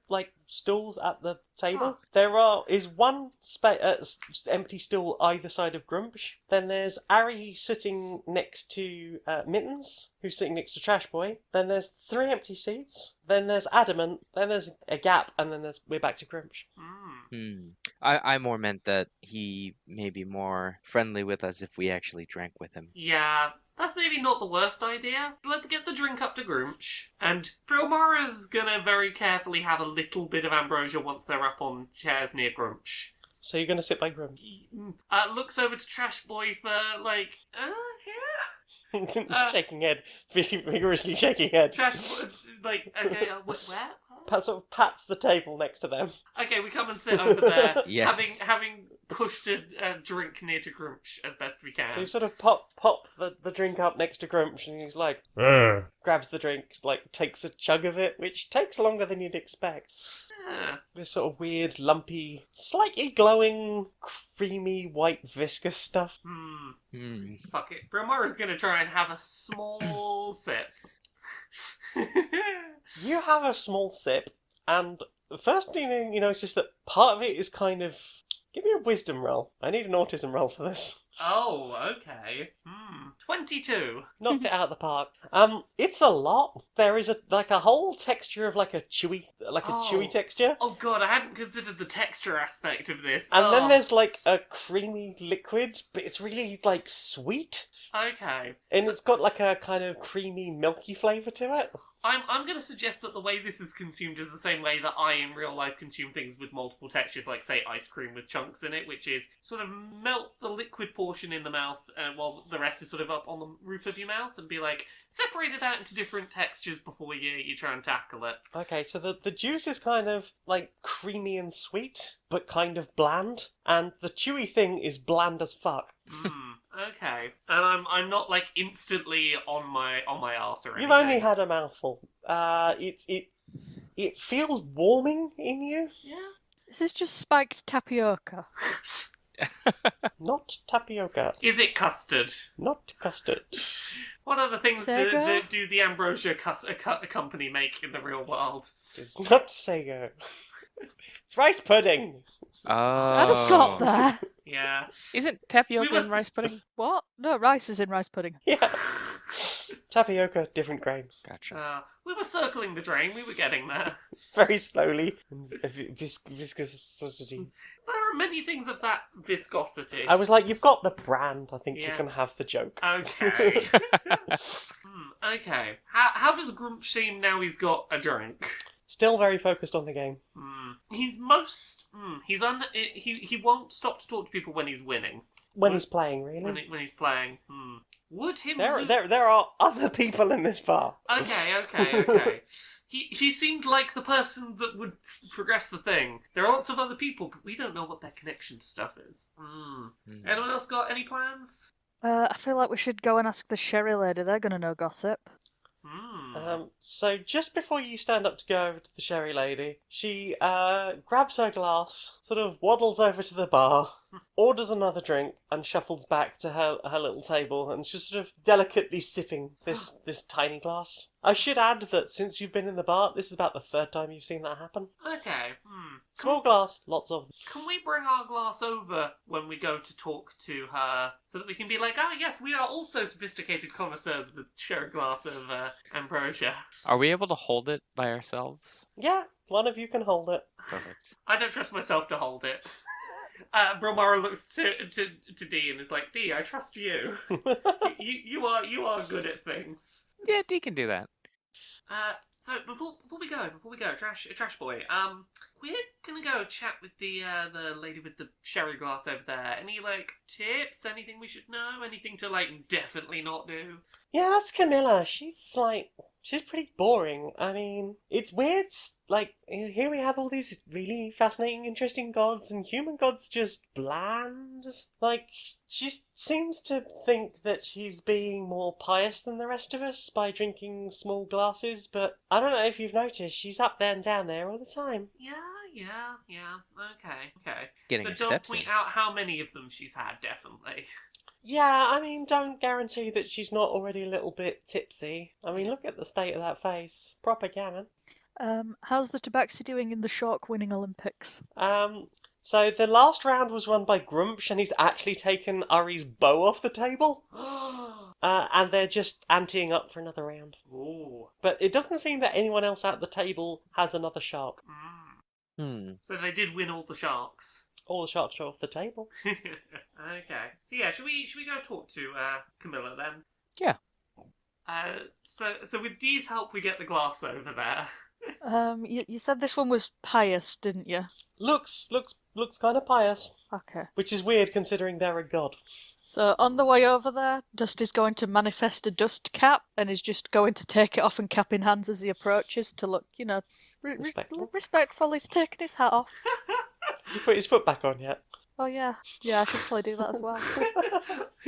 stools at the table. Oh. There is one empty stool either side of Grumsh. Then there's Ari sitting next to Mittens, who's sitting next to Trash Boy. Then there's 3 empty seats. Then there's Adamant. Then there's a gap, and then we're back to Grumsh. I more meant that he may be more friendly with us if we actually drank with him. Yeah. That's maybe not the worst idea. Let's get the drink up to Grumsh, and Brilmara's gonna very carefully have a little bit of ambrosia once they're up on chairs near Grumsh. So you're going to sit by Grumsh? Looks over to Trash Boy for yeah? Shaking head. Vigorously shaking head. Trash Boy, okay, where? Sort of pats the table next to them. Okay, we come and sit over there, Yes. having pushed a drink near to Grumsh as best we can. So you sort of pop the drink up next to Grumsh, and he's like, grabs the drink, takes a chug of it, which takes longer than you'd expect. Yeah. This sort of weird, lumpy, slightly glowing, creamy, white, viscous stuff. Fuck it. Brilmara's gonna try and have a small sip. You have a small sip, and the first thing you notice that part of it is kind of... Give me a wisdom roll. I need an autism roll for this. Oh, okay. 22. Knocks it out of the park. It's a lot. There is a whole texture of a chewy texture. Oh god, I hadn't considered the texture aspect of this. And then there's a creamy liquid, but it's really sweet. Okay. And it's got a kind of creamy, milky flavour to it. I'm going to suggest that the way this is consumed is the same way that I in real life consume things with multiple textures, like say ice cream with chunks in it, which is sort of melt the liquid portion in the mouth while the rest is sort of up on the roof of your mouth, and be separate it out into different textures before you try and tackle it. Okay, so the juice is kind of creamy and sweet, but kind of bland, and the chewy thing is bland as fuck. Okay, and I'm not instantly on my arse or anything. You've only had a mouthful. It feels warming in you. Yeah. Is this just spiked tapioca? Not tapioca. Is it custard? Not custard. What other things Sago? do the ambrosia company make in the real world? It's not sago. It's rice pudding. Oh. I'd have got there. Yeah. Isn't tapioca We were- in rice pudding? What? No, rice is in rice pudding. Yeah. Tapioca, different grain. Gotcha. We were circling the drain. We were getting there. Very slowly. Viscosity. There are many things of that viscosity. I was like, you've got the brand. I think you Yeah. can have the joke. Okay. Okay. How does Grump seem now he's got a drink? Still very focused on the game. He won't stop to talk to people when he's winning. When he's playing, really. When he's playing. Would him... There are other people in this bar. Okay. He seemed like the person that would progress the thing. There are lots of other people, but we don't know what their connection to stuff is. Anyone else got any plans? I feel like we should go and ask the sherry lady. They're going to know gossip. So just before you stand up to go over to the sherry lady, she grabs her glass, sort of waddles over to the bar, orders another drink, and shuffles back to her little table, and she's sort of delicately sipping this tiny glass. I should add that since you've been in the bar, this is about the third time you've seen that happen. Okay. Small glass, lots of them. Can we bring our glass over when we go to talk to her so that we can be like, oh yes, we are also sophisticated connoisseurs with share a glass of ambrosia? Are we able to hold it by ourselves? Yeah, one of you can hold it. Perfect. I don't trust myself to hold it. Brilmara looks to Dee and is like, Dee, I trust you. you are good at things. Yeah, D can do that. So before we go, trash boy, we're gonna go chat with the lady with the sherry glass over there. Any tips? Anything we should know? Anything to definitely not do? Yeah, that's Camilla. She's pretty boring. I mean, it's weird. Here we have all these really fascinating, interesting gods, and human gods just bland. She seems to think that she's being more pious than the rest of us by drinking small glasses, but I don't know if you've noticed, she's up there and down there all the time. Yeah. Okay. Getting So her don't steps point in. out how many of them she's had, definitely. Yeah, I mean, don't guarantee that she's not already a little bit tipsy. I mean, look at the state of that face. Proper gammon. How's the Tabaxi doing in the Shark winning Olympics? So the last round was won by Grumsh, and he's actually taken Ari's bow off the table. And they're just anteing up for another round. Ooh. But it doesn't seem that anyone else at the table has another shark. So they did win all the sharks. All the sharks are off the table. Okay. So yeah, should we go talk to Camilla then? Yeah. So with Dee's help, we get the glass over there. You said this one was pious, didn't you? Looks kind of pious, Okay. which is weird considering they're a god. So on the way over there, Dusty's going to manifest a dust cap and is just going to take it off and cap in hands as he approaches to look, Respectful. respectful. He's taking his hat off. Has he put his foot back on yet? Oh yeah, I should probably do that as well.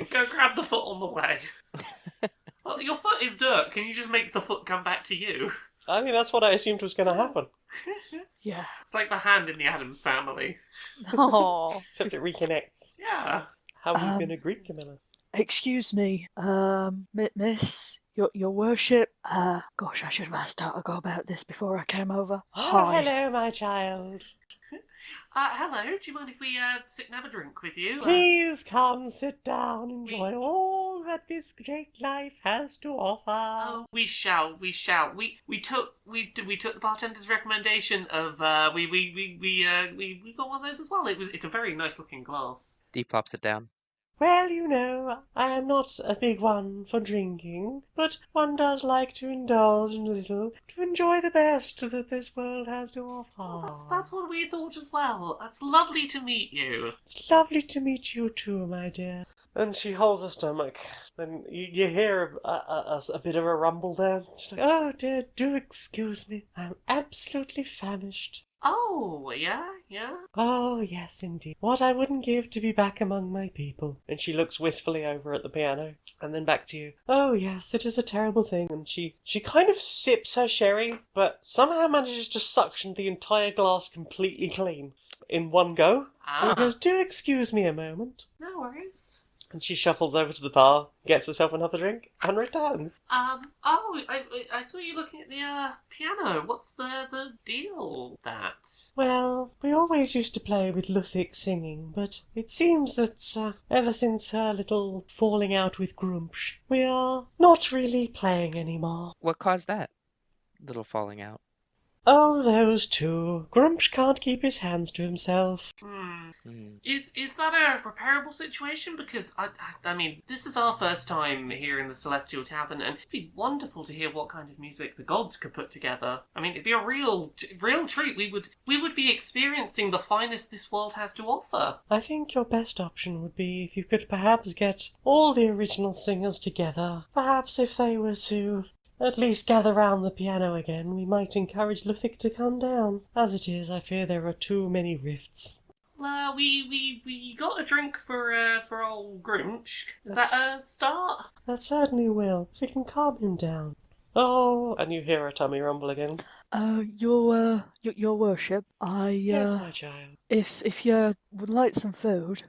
Go grab the foot on the way. Well, your foot is dirt. Can you just make the foot come back to you? I mean, that's what I assumed was going to happen. Yeah. It's like the hand in the Addams Family. Oh. Except it reconnects. Yeah. How are you going to greet Camilla? Excuse me, Miss, your worship. Gosh, I should have asked how to go about this before I came over. Oh, hello, my child. Hello. Do you mind if we sit and have a drink with you? Please come sit down, enjoy all that this great life has to offer. Oh, we shall. We took the bartender's recommendation of we got one of those as well. It's a very nice looking glass. D plops it down. Well, I am not a big one for drinking, but one does like to indulge in a little to enjoy the best that this world has to offer. That's what we thought as well. That's lovely to meet you. It's lovely to meet you too, my dear. And she holds her stomach, and you hear a bit of a rumble there. She's like, oh dear, do excuse me. I'm absolutely famished. Oh, yeah. Oh, yes, indeed. What I wouldn't give to be back among my people. And she looks wistfully over at the piano, and then back to you. Oh, yes, it is a terrible thing. And she kind of sips her sherry, but somehow manages to suction the entire glass completely clean in one go. And goes, do excuse me a moment. No worries. And she shuffles over to the bar, gets herself another drink, and returns. I saw you looking at the piano. What's the deal with that? Well, we always used to play with Luthic singing, but it seems that ever since her little falling out with Grumsh, we are not really playing anymore. What caused that little falling out? Oh, those two. Grumsh can't keep his hands to himself. Is that a repairable situation? Because, I mean, this is our first time here in the Celestial Tavern, and it'd be wonderful to hear what kind of music the gods could put together. I mean, it'd be a real treat. We would be experiencing the finest this world has to offer. I think your best option would be if you could perhaps get all the original singers together. Perhaps if they were to at least gather round the piano again, we might encourage Luthic to come down. As it is, I fear there are too many rifts. We got a drink for old Grinch. Is that a start? That certainly will, if we can calm him down. Oh, and you hear her tummy rumble again. Your worship, Yes, my child. if you would like some food,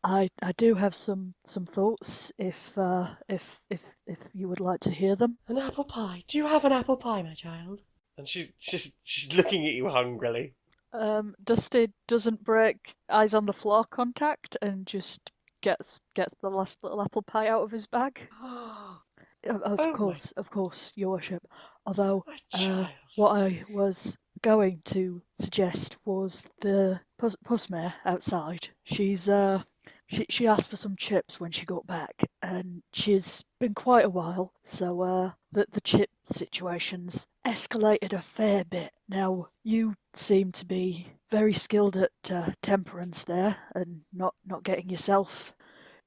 I do have some thoughts. If you would like to hear them. An apple pie. Do you have an apple pie, my child? And she's looking at you hungrily. Dusty doesn't break eyes on the floor contact and just gets the last little apple pie out of his bag. Of Oh, course, your worship. Although, my child. what I was going to suggest was the pusmare outside. She asked for some chips when she got back, and she's been quite a while. So the chip situation's escalated a fair bit. Now you seem to be very skilled at temperance there, and not getting yourself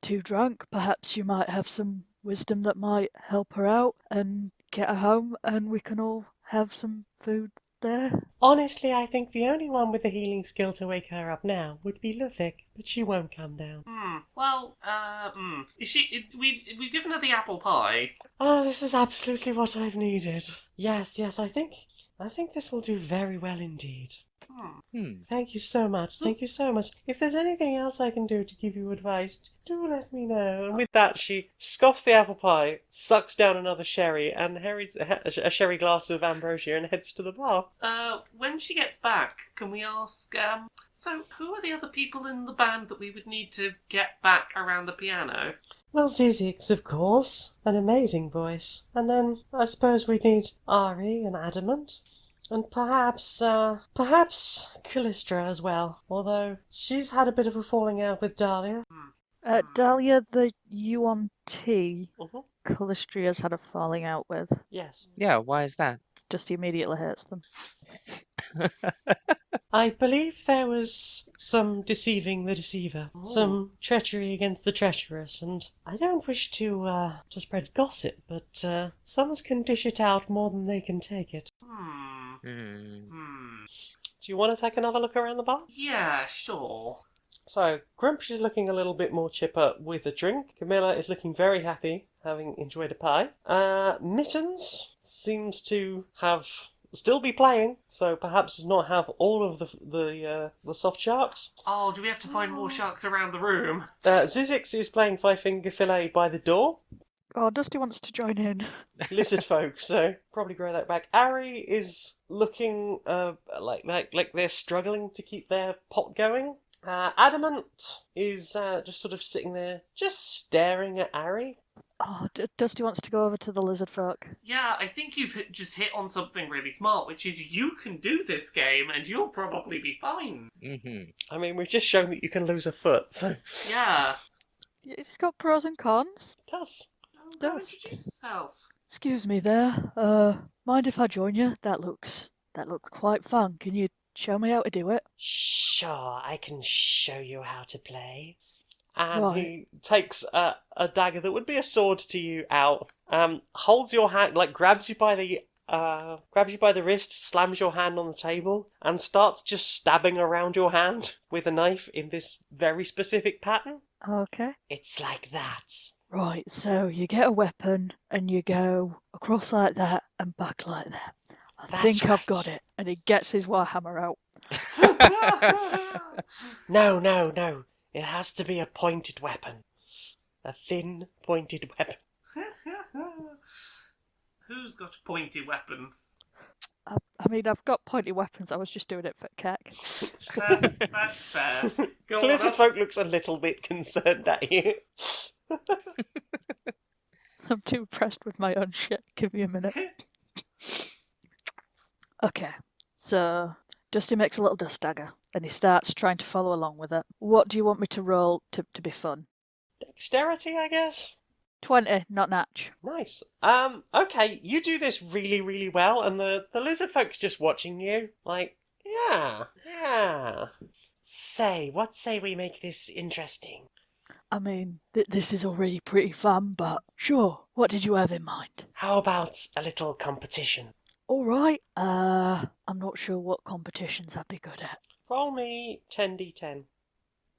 too drunk. Perhaps you might have some wisdom that might help her out and get her home, and we can all have some food there. Honestly, I think the only one with the healing skill to wake her up now would be Ludwig, but she won't come down. Well, is she? We've given her the apple pie. Oh, this is absolutely what I've needed. Yes, I think this will do very well indeed. Thank you so much. Thank you so much. If there's anything else I can do to give you advice, do let me know. And with that, she scoffs the apple pie, sucks down another sherry, and a sherry glass of ambrosia, and heads to the bar. When she gets back, can we ask, so who are the other people in the band that we would need to get back around the piano? Well, Zizix, of course. An amazing voice. And then I suppose we need Ari and Adamant. And perhaps Callistra as well, although she's had a bit of a falling out with Dahlia. Dahlia, the UNT, Callistria's had a falling out with. Yes. Yeah, why is that? Just immediately hurts them. I believe there was some deceiving the deceiver, some treachery against the treacherous, and I don't wish to spread gossip, but some can dish it out more than they can take it. Do you want to take another look around the bar? Yeah, sure. So, Grumsh is looking a little bit more chipper with a drink. Camilla is looking very happy, having enjoyed a pie. Mittens seems to still be playing, so perhaps does not have all of the soft sharks. Oh, do we have to find more sharks around the room? Zizix is playing Five Finger Fillet by the door. Oh, Dusty wants to join in. Lizard folk, so probably grow that back. Ari is looking like they're struggling to keep their pot going. Adamant is just sort of sitting there, just staring at Ari. Oh, Dusty wants to go over to the lizard folk. Yeah, I think you've just hit on something really smart, which is you can do this game and you'll probably be fine. I mean, we've just shown that you can lose a foot, so... Yeah. It's got pros and cons. It does. Go introduce yourself. Excuse me there. Mind if I join you? That looks quite fun. Can you show me how to do it? Sure, I can show you how to play. And Right. he takes a dagger that would be a sword to you out, holds your hand, grabs you by the wrist, slams your hand on the table, and starts just stabbing around your hand with a knife in this very specific pattern. Okay. It's like that. Right, so you get a weapon and you go across like that and back like that. I That's think I've right. got it. And he gets his warhammer out. No. It has to be a pointed weapon. A thin, pointed weapon. Who's got a pointy weapon? I mean, I've got pointy weapons. I was just doing it for keck. That's fair. Go on, Lizard folk looks a little bit concerned at you. I'm too impressed with my own shit. Give me a minute. Okay, so Dusty makes a little dust dagger and he starts trying to follow along with it. What do you want me to roll to be fun? Dexterity, I guess? 20, not natch. Nice. Okay, you do this really, really well, and the lizard folk's just watching you. Like, yeah. What say we make this interesting? I mean, this is already pretty fun, but sure, what did you have in mind? How about a little competition? All right. I'm not sure what competitions I'd be good at. Roll me 10d10.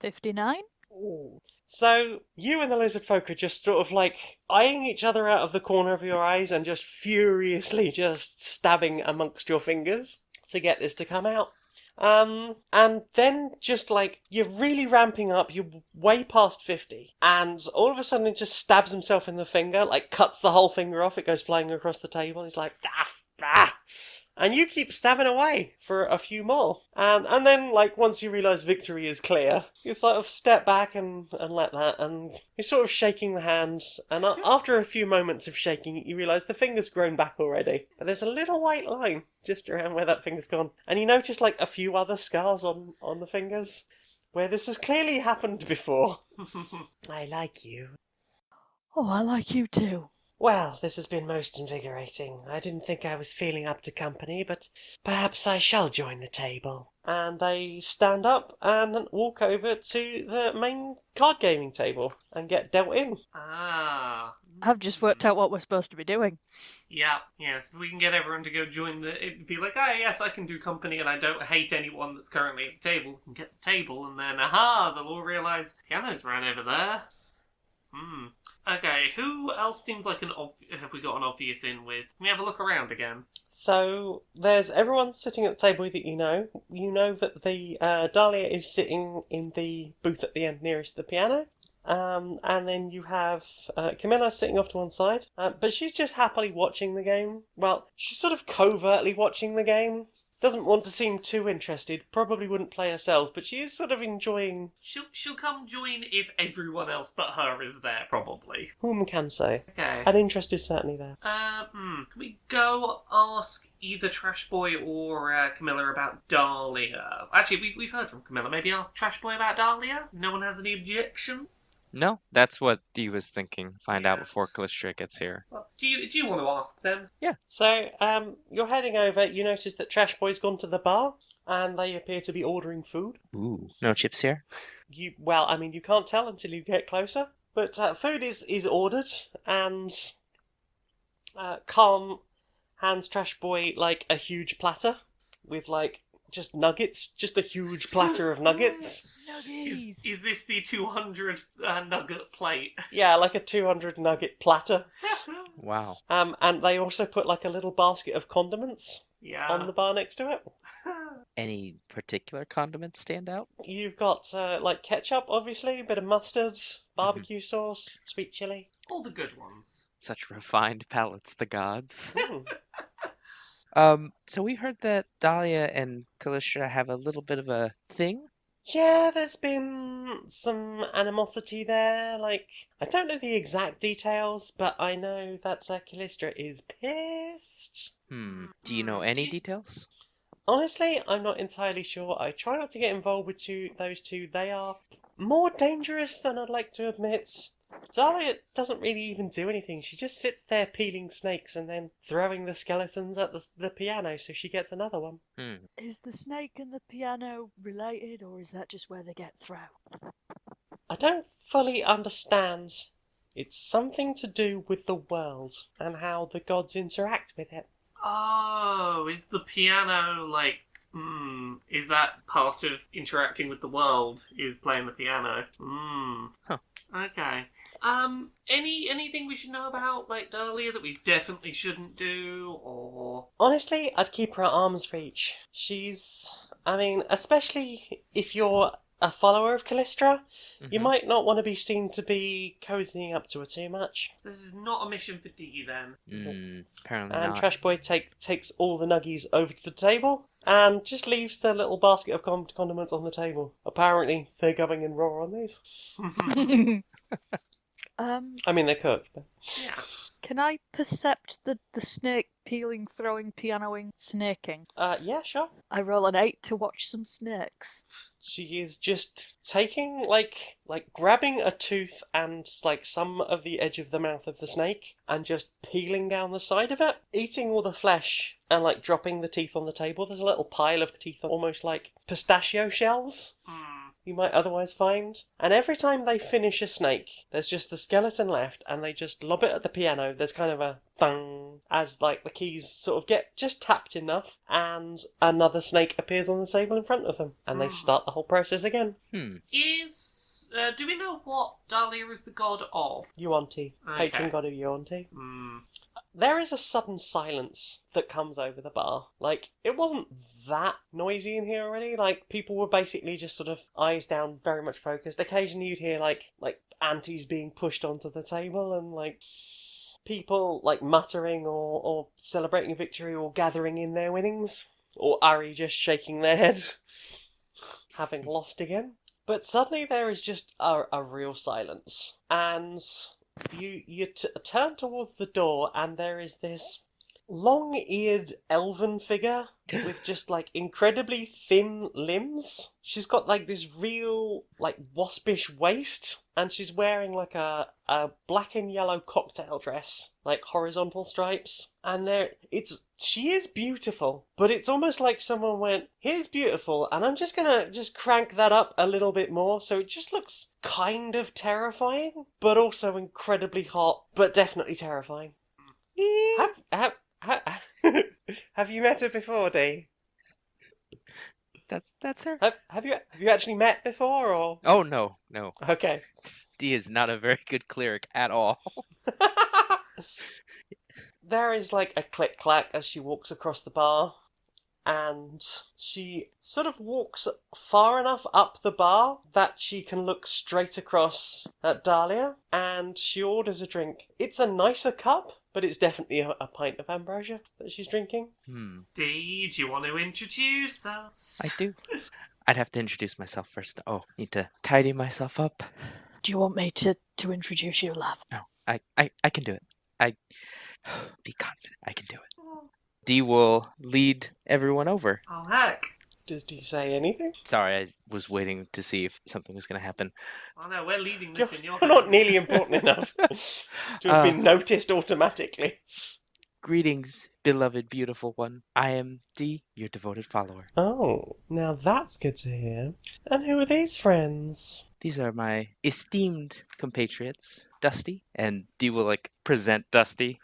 59? So, you and the lizard folk are just sort of like eyeing each other out of the corner of your eyes and just furiously just stabbing amongst your fingers to get this to come out. And then just like, you're really ramping up, you're way past 50, and all of a sudden it just stabs himself in the finger, like cuts the whole finger off, it goes flying across the table, he's like, ah. And you keep stabbing away for a few more. And then, like, once you realise victory is clear, you sort of step back and let that, and you're sort of shaking the hand, and after a few moments of shaking it, you realise the finger's grown back already. But there's a little white line just around where that finger's gone. And you notice, like, a few other scars on the fingers, where this has clearly happened before. I like you. Oh, I like you too. Well, this has been most invigorating. I didn't think I was feeling up to company, but perhaps I shall join the table. And they stand up and walk over to the main card gaming table and get dealt in. Ah. I've just worked out what we're supposed to be doing. Yeah, yes. If we can get everyone to go join it'd be like, oh yes, I can do company and I don't hate anyone that's currently at the table. We can get the table and then, they'll all realise piano's right over there. Okay, who else seems like have we got an obvious in with? Can we have a look around again? So, there's everyone sitting at the table that you know. You know that the Dahlia is sitting in the booth at the end nearest the piano. And then you have Camilla sitting off to one side. But she's just happily watching the game. Well, she's sort of covertly watching the game. Doesn't want to seem too interested, probably wouldn't play herself, but she is sort of enjoying... She'll come join if everyone else but her is there, probably. Whom can say? Okay. An interest is certainly there. Can we go ask either Trash Boy or Camilla about Dahlia? Actually, we've heard from Camilla. Maybe ask Trash Boy about Dahlia? No one has any objections? No, that's what Dee was thinking. Find out before Callistra gets here. Well, do you want to ask them? Yeah. So, you're heading over, you notice that Trash Boy's gone to the bar, and they appear to be ordering food. Ooh. No chips here? You can't tell until you get closer, but food is ordered, and Calm hands Trash Boy, like, a huge platter with, like, just nuggets, just a huge platter of nuggets. Nuggies! Is this the 200 nugget plate? Yeah, like a 200 nugget platter. Wow. And they also put like a little basket of condiments on the bar next to it. Any particular condiments stand out? You've got like ketchup, obviously, a bit of mustard, barbecue sauce, sweet chili. All the good ones. Such refined palates, the gods. Mm. So we heard that Dahlia and Callistra have a little bit of a thing? Yeah, there's been some animosity there. Like, I don't know the exact details, but I know that Callistra is pissed. Do you know any details? Honestly, I'm not entirely sure. I try not to get involved with those two. They are more dangerous than I'd like to admit. Dahlia doesn't really even do anything. She just sits there peeling snakes and then throwing the skeletons at the piano so she gets another one. Is the snake and the piano related, or is that just where they get thrown? I don't fully understand. It's something to do with the world and how the gods interact with it. Oh, is the piano like... is that part of interacting with the world, is playing the piano? Huh. Okay. Anything we should know about, like, Dahlia that we definitely shouldn't do, or... Honestly, I'd keep her at arm's reach. Especially if you're a follower of Callistra, you might not want to be seen to be cozying up to her too much. This is not a mission for Dee, then. Apparently And not. Trash Boy takes all the nuggies over to the table and just leaves the little basket of condiments on the table. Apparently, they're going in raw on these. They're cooked. But... Yeah. Can I percept the snake peeling, throwing, pianoing, snaking? Yeah, sure. I roll an 8 to watch some snakes. She is just taking, like grabbing a tooth and, like, some of the edge of the mouth of the snake and just peeling down the side of it, eating all the flesh and, like, dropping the teeth on the table. There's a little pile of teeth, almost like pistachio shells you might otherwise find. And every time they finish a snake, there's just the skeleton left and they just lob it at the piano. There's kind of a thung as, like, the keys sort of get just tapped enough and another snake appears on the table in front of them and they start the whole process again. Is Do we know what Dahlia is the god of? Yuan-Ti, patron Okay. god of Yuan-Ti. Hmm. There is a sudden silence that comes over the bar. Like, it wasn't that noisy in here already. Like, people were basically just sort of eyes down, very much focused. Occasionally you'd hear, like aunties being pushed onto the table and, like, people, like, muttering or celebrating a victory or gathering in their winnings. Or Ari just shaking their head, having lost again. But suddenly there is just a real silence. And you turn towards the door, and there is this long-eared elven figure with just, like, incredibly thin limbs. She's got, like, this real, like, waspish waist, and she's wearing, like, a black and yellow cocktail dress, like, horizontal stripes. And she is beautiful, but it's almost like someone went, here's beautiful, and I'm just gonna crank that up a little bit more, so it just looks kind of terrifying, but also incredibly hot, but definitely terrifying. Have you met her before, Dee? That's her. Have you actually met before, or? Oh no. Okay. Dee is not a very good cleric at all. There is, like, a click-clack as she walks across the bar, and she sort of walks far enough up the bar that she can look straight across at Dahlia, and she orders a drink. It's a nicer cup, but it's definitely a pint of ambrosia that she's drinking. Dee, do you want to introduce us? I do. I'd have to introduce myself first. Oh, need to tidy myself up. Do you want me to introduce you, love? No, I can do it. Be confident. I can do it. Dee will lead everyone over. Oh, heck. Does Dee say anything? Sorry, I was waiting to see if something was going to happen. Oh no, we're leaving this in your You're not hands. nearly important enough to have been noticed automatically. Greetings, beloved, beautiful one. I am Dee, your devoted follower. Oh, now that's good to hear. And who are these friends? These are my esteemed compatriots, Dusty, and Dee will, like, present Dusty.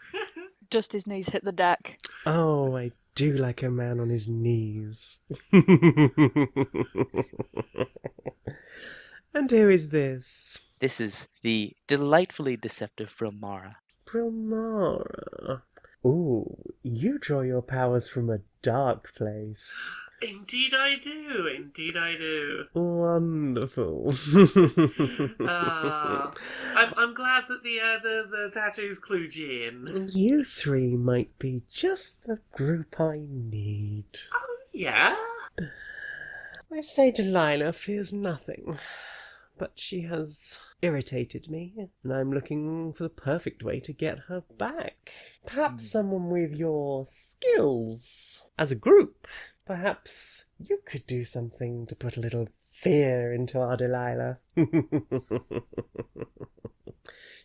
Dusty's knees hit the deck. Oh, I do like a man on his knees. And who is this? This is the delightfully deceptive Brilmara. Brilmara. Ooh, you draw your powers from a dark place. Indeed I do. Indeed I do. Wonderful. I'm glad that the tattoos clued you in. You three might be just the group I need. Oh, yeah? I say Delilah fears nothing, but she has irritated me, and I'm looking for the perfect way to get her back. Perhaps someone with your skills. As a group, perhaps you could do something to put a little fear into our Delilah.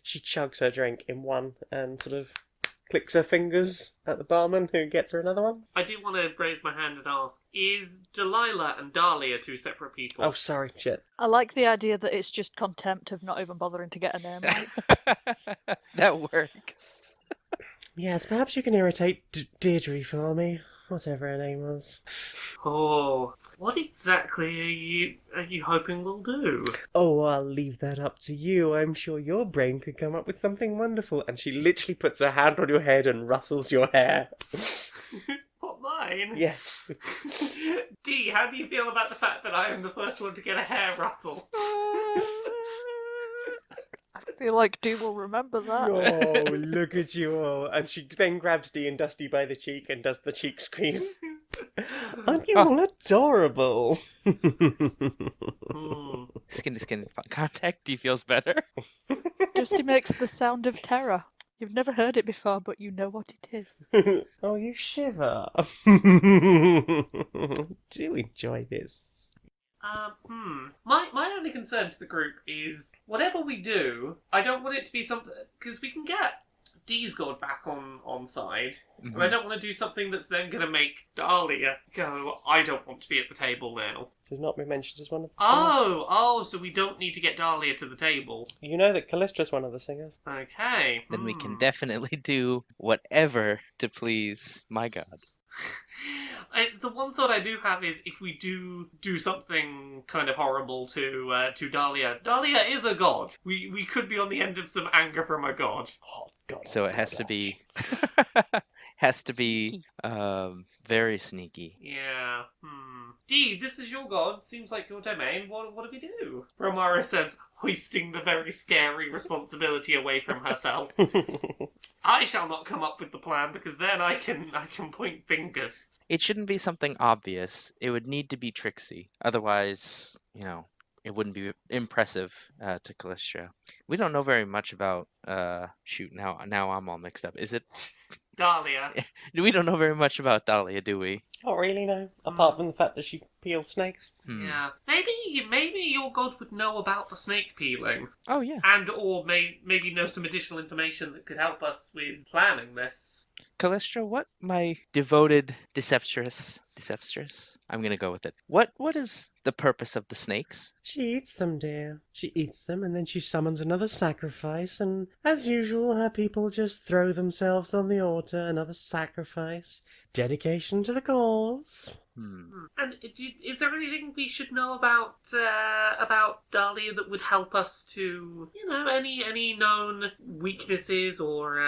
She chugs her drink in one and sort of clicks her fingers at the barman, who gets her another one. I do want to raise my hand and ask, is Delilah and Dahlia two separate people? Oh, sorry, shit. I like the idea that it's just contempt of not even bothering to get a name right. That works. Yes, perhaps you can irritate Deirdre for me, whatever her name was. Oh, what exactly are you hoping we'll do? Oh, I'll leave that up to you. I'm sure your brain could come up with something wonderful. And she literally puts her hand on your head and rustles your hair. What, mine? Yes. Dee, how do you feel about the fact that I am the first one to get a hair rustle? I feel like Dee will remember that. Oh, look at you all. And she then grabs Dee and Dusty by the cheek and does the cheek squeeze. Aren't you all adorable? Skin to skin contact, Dee feels better. Dusty makes the sound of terror. You've never heard it before, but you know what it is. Oh, you shiver. Do enjoy this. My only concern to the group is whatever we do, I don't want it to be something, because we can get Dee's god back on side, and I don't want to do something that's then going to make Dahlia go, I don't want to be at the table now. She's not been mentioned as one of the singers. So we don't need to get Dahlia to the table. You know that Callistra's one of the singers. Okay. Then we can definitely do whatever to please my god. The one thought I do have is if we do something kind of horrible to Dahlia. Dahlia is a god. We could be on the end of some anger from a god. Oh, God. So it has to be Sneaky. very sneaky. Yeah. Dee, this is your god. Seems like your domain. What do we do? Brilmara says, hoisting the very scary responsibility away from herself. I shall not come up with the plan because then I can point fingers. It shouldn't be something obvious. It would need to be tricksy. Otherwise, it wouldn't be impressive to Callistra. We don't know very much about shoot, now I'm all mixed up. Is it Dahlia. we don't know very much about Dahlia, do we? Not really, no. Apart from the fact that she peels snakes. Yeah. Maybe your god would know about the snake peeling. Oh yeah. And or maybe know some additional information that could help us with planning this. Callistra, what my devoted deceptress, I'm gonna go with it. What is the purpose of the snakes? She eats them, dear. She eats them, and then she summons another sacrifice, and as usual, her people just throw themselves on the altar, another sacrifice. Dedication to the cause. And is there anything we should know about Dahlia that would help us to, any known weaknesses or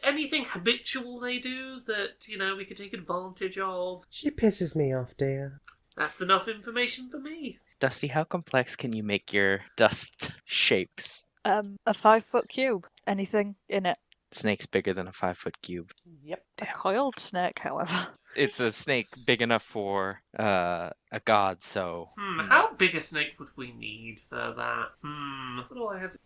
anything habitual they do that we could take advantage of? She pisses me off, dear. That's enough information for me. Dusty, how complex can you make your dust shapes? A 5-foot cube. Anything in it. Snake's bigger than a 5-foot cube. Yep. A coiled snake, however. It's a snake big enough for a god, so... How big a snake would we need for that? What do I have?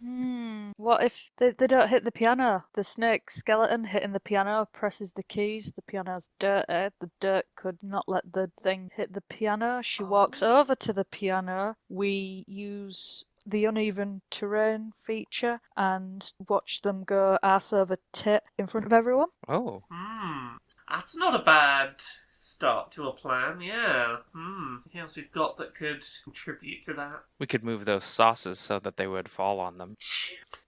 What if they don't hit the piano? The snake skeleton hitting the piano presses the keys. The piano's dirty. The dirt could not let the thing hit the piano. She walks over to the piano. We use the uneven terrain feature and watch them go ass over tit in front of everyone. Oh. That's not a bad start to a plan, yeah. Anything else we've got that could contribute to that? We could move those sauces so that they would fall on them.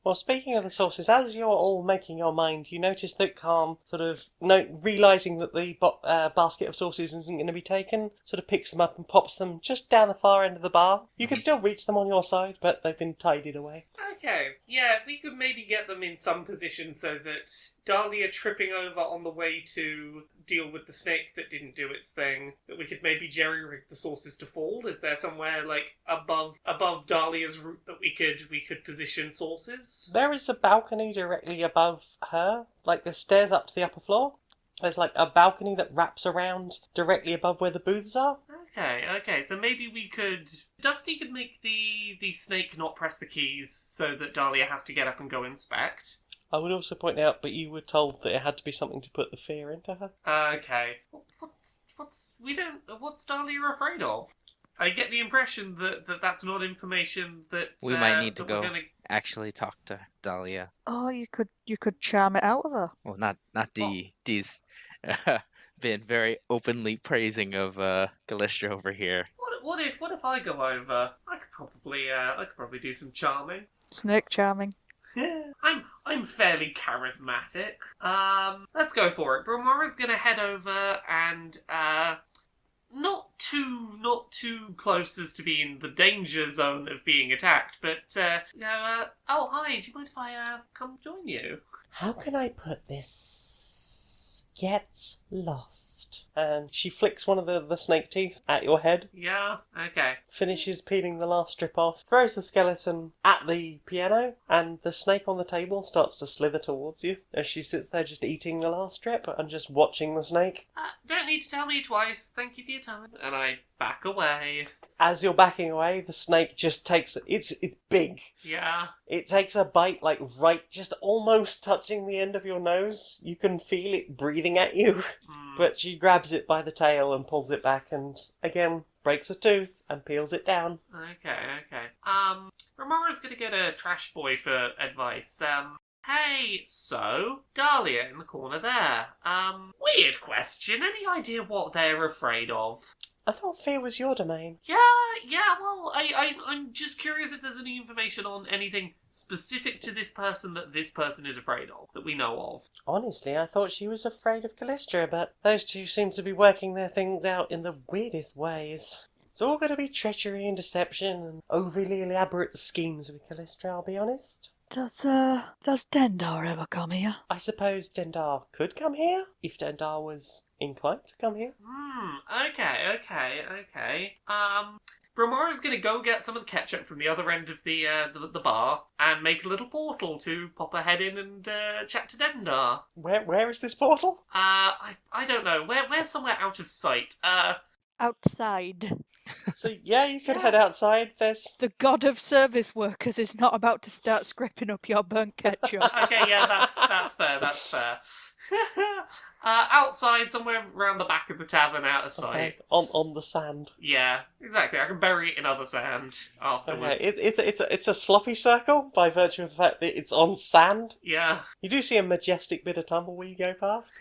Well, speaking of the sauces, as you're all making your mind, you notice that Calm, realising that the basket of sauces isn't going to be taken, sort of picks them up and pops them just down the far end of the bar. You can still reach them on your side, but they've been tidied away. Okay, yeah, if we could maybe get them in some position so that Dahlia tripping over on the way to deal with the snake that didn't do its thing, that we could maybe jerry-rig the sauces to fall. Is there somewhere above Dahlia's route that we could position sauces? There is a balcony directly above her, like the stairs up to the upper floor. There's a balcony that wraps around directly above where the booths are. Okay, so maybe we could... Dusty could make the snake not press the keys so that Dahlia has to get up and go inspect. I would also point out, but you were told that it had to be something to put the fear into her. Okay. What's Dahlia afraid of? I get the impression that that's not information that We might need to that we're go gonna... actually talk to Dahlia. Oh, you could charm it out of her. Well, not Dee. Dee's been very openly praising of Callistra over here. What if I go over? I could probably do some charming. Snake charming. I'm fairly charismatic. Let's go for it. Brilmara's gonna head over and not too close as to be in the danger zone of being attacked, but oh hi, do you mind if I come join you? How can I put this? Get lost. And she flicks one of the snake teeth at your head, Yeah, okay. finishes peeling the last strip off, throws the skeleton at the piano, and the snake on the table starts to slither towards you as she sits there just eating the last strip and just watching the snake. Don't need to tell me twice. Thank you for your time. And I back away. As you're backing away, the snake just takes... It's big. Yeah. It takes a bite, right, just almost touching the end of your nose. You can feel it breathing at you. But she grabs it by the tail and pulls it back and, again, breaks a tooth and peels it down. Okay. Brilmara's gonna go to Trash Boy for advice. Hey, so, Dahlia in the corner there. Weird question. Any idea what they're afraid of? I thought fear was your domain. Yeah, well, I'm just curious if there's any information on anything specific to this person that this person is afraid of, that we know of. Honestly, I thought she was afraid of Callistra, but those two seem to be working their things out in the weirdest ways. It's all going to be treachery and deception and overly elaborate schemes with Callistra, I'll be honest. Does Dendar ever come here? I suppose Dendar could come here, if Dendar was inclined to come here. Okay. Brilmara's gonna go get some of the ketchup from the other end of the bar and make a little portal to pop her head in and chat to Dendar. Where is this portal? I don't know. Where's somewhere out of sight? Outside. So, yeah, you could head outside. There's... The god of service workers is not about to start scraping up your burnt ketchup. Okay, yeah, that's fair. Outside, somewhere around the back of the tavern, out of sight. Okay, on the sand. Yeah, exactly. I can bury it in other sand afterwards. Okay, it's a sloppy circle by virtue of the fact that it's on sand. Yeah. You do see a majestic bit of tumbleweed you go past.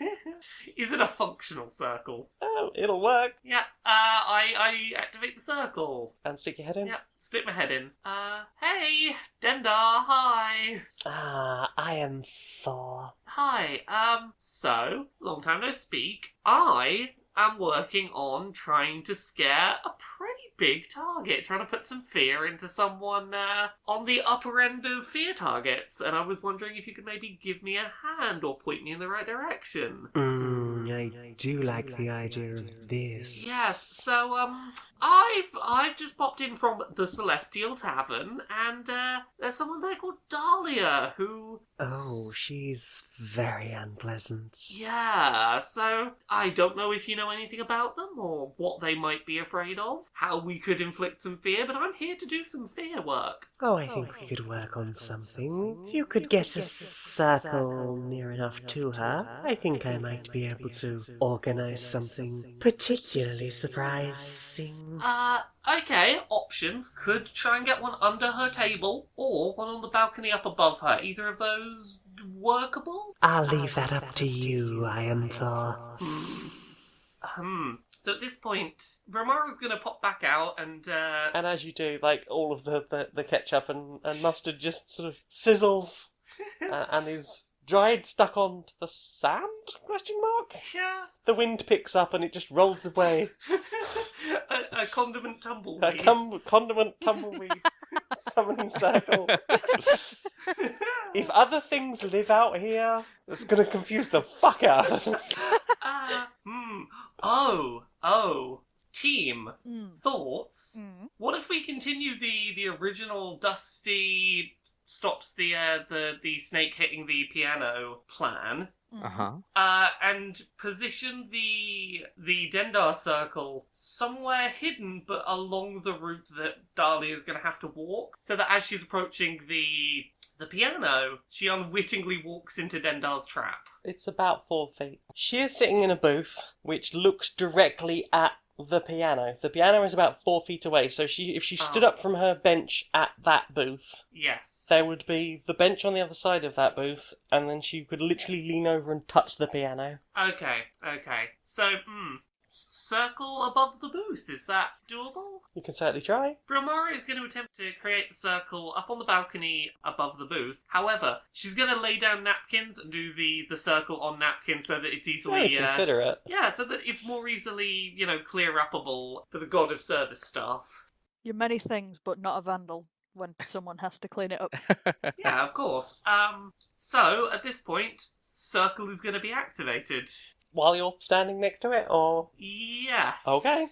Is it a functional circle? Oh, it'll work. Yeah. I activate the circle. And stick your head in. Yeah. Stick my head in. Hey, Dendar. Hi. I am Thor. Hi. So long time no speak. I am working on trying to scare a pretty big target, trying to put some fear into someone on the upper end of fear targets, and I was wondering if you could maybe give me a hand or point me in the right direction. I do like the idea of this. Yes, so I've just popped in from the Celestial Tavern, and there's someone there called Dahlia who... Oh, she's very unpleasant. Yeah, so I don't know if you know anything about them or what they might be afraid of, how we could inflict some fear, but I'm here to do some fear work. Oh, I think we could work on something. If you could get a circle near enough to her, I think I might be able to organize something particularly surprising. Okay, options. Could try and get one under her table, or one on the balcony up above her. Either of those workable? I'll leave that up to you, I am Thor. So at this point, Brilmara's going to pop back out and... And as you do, like, all of the ketchup and mustard just sort of sizzles and is dried, stuck onto the sand? Question mark? Yeah. The wind picks up and it just rolls away. a condiment tumbleweed. A condiment tumbleweed summoning circle. If other things live out here, that's going to confuse the fuck out of them. Team, thoughts? What if we continue the original Dusty stops the snake hitting the piano plan? And position the Dendar circle somewhere hidden but along the route that Dahlia is going to have to walk, so that as she's approaching the piano, she unwittingly walks into Dendar's trap. It's about 4 feet. She is sitting in a booth which looks directly at the piano. The piano is about 4 feet away, so if she stood up from her bench at that booth, yes, there would be the bench on the other side of that booth, and then she could literally lean over and touch the piano. Okay. So, circle above the booth, is that doable? You can certainly try. Brilmara is going to attempt to create the circle up on the balcony above the booth. However, she's going to lay down napkins and do the circle on napkins so that it's easily... Very considerate. Yeah, so that it's more easily, clear-uppable for the God of Service staff. You're many things, but not a vandal when someone has to clean it up. Yeah, of course. So, at this point, circle is going to be activated. While you're standing next to it, or...? Yes. Okay.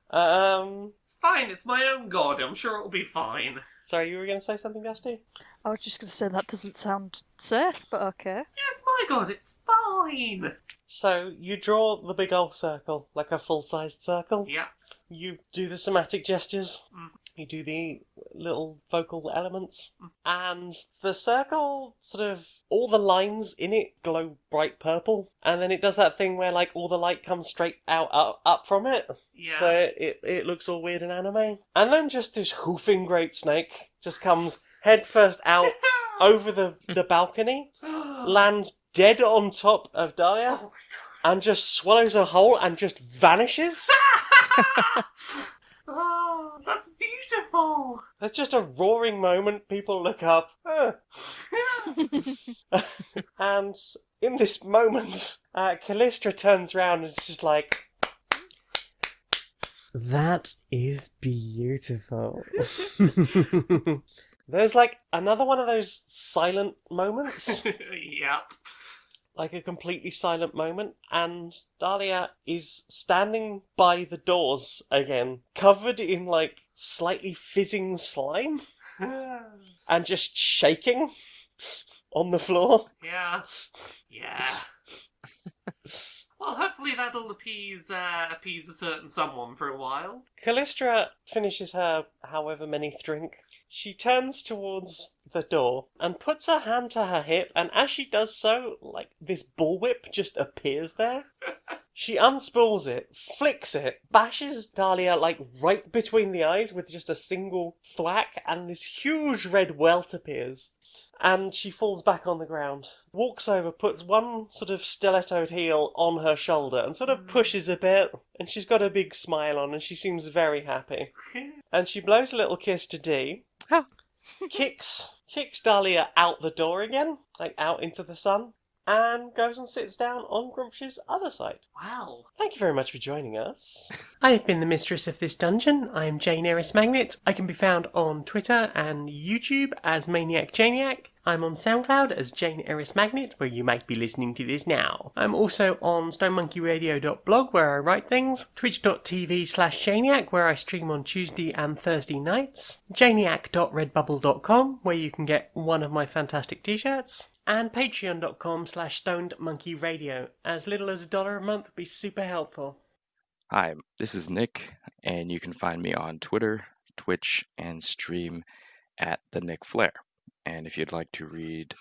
It's fine, it's my own god, I'm sure it'll be fine. Sorry, you were going to say something, Dusty? I was just going to say that doesn't sound safe, but okay. Yeah, it's my god, it's fine. So, you draw the big old circle, like a full-sized circle. Yeah. You do the somatic gestures. You do the little vocal elements. And the circle, sort of, all the lines in it glow bright purple. And then it does that thing where, like, all the light comes straight out, up from it. Yeah. So it looks all weird and anime. And then just this hoofing great snake just comes head first out over the balcony, lands dead on top of Dahlia, and just swallows her whole and just vanishes. Oh, that's beautiful. There's just a roaring moment. People look up. And in this moment, Callistra turns around and is just like, that is beautiful. There's like another one of those silent moments. Yep. Like a completely silent moment, and Dahlia is standing by the doors again, covered in like slightly fizzing slime, and just shaking on the floor. Yeah. Well, hopefully that'll appease a certain someone for a while. Callistra finishes her however many drink. She turns towards the door and puts her hand to her hip, and as she does so, like, this bullwhip just appears there. She unspools it, flicks it, bashes Dahlia, like, right between the eyes with just a single thwack, and this huge red welt appears. And she falls back on the ground, walks over, puts one sort of stilettoed heel on her shoulder, and sort of pushes a bit, and she's got a big smile on, and she seems very happy. And she blows a little kiss to Dee, kicks Dahlia out the door again, like out into the sun, and goes and sits down on Grumpsh's other side. Wow. Thank you very much for joining us. I have been the mistress of this dungeon. I am Jane Aerith Magnet. I can be found on Twitter and YouTube as Maniac Janiac. I'm on SoundCloud as Jane Aerith Magnet, where you might be listening to this now. I'm also on stonemonkeyradio.blog, where I write things, twitch.tv/Janiac, where I stream on Tuesday and Thursday nights, janiac.redbubble.com, where you can get one of my fantastic t-shirts, and patreon.com/stonedmonkeyradio. As little as $1 a month would be super helpful. Hi, this is Nick, and you can find me on Twitter, Twitch, and stream at the Nick Flair. And if you'd like to read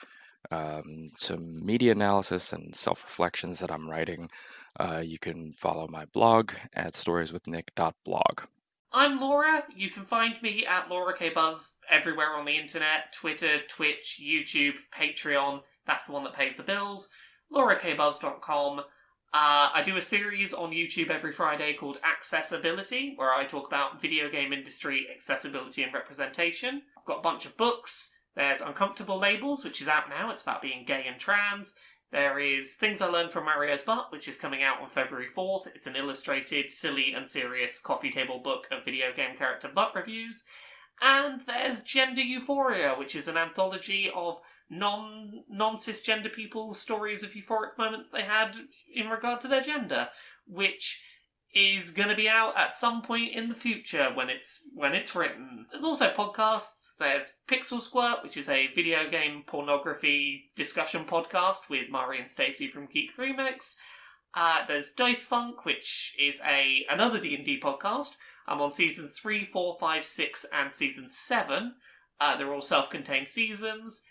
some media analysis and self-reflections that I'm writing, you can follow my blog at storieswithnick.blog. I'm Laura. You can find me at Laura K. Buzz everywhere on the internet. Twitter, Twitch, YouTube, Patreon. That's the one that pays the bills. LauraKBuzz.com. I do a series on YouTube every Friday called Accessibility, where I talk about video game industry accessibility and representation. I've got a bunch of books. There's Uncomfortable Labels, which is out now. It's about being gay and trans. There is Things I Learned from Mario's Butt, which is coming out on February 4th. It's an illustrated, silly and serious coffee table book of video game character butt reviews. And there's Gender Euphoria, which is an anthology of non-cisgender people's stories of euphoric moments they had in regard to their gender, which is going to be out at some point in the future when it's written. There's also podcasts. There's Pixel Squirt, which is a video game pornography discussion podcast with Mari and Stacey from Geek Remix. There's Dice Funk, which is another D&D podcast. I'm on seasons 3, 4, 5, 6, and season 7. They're all self-contained seasons.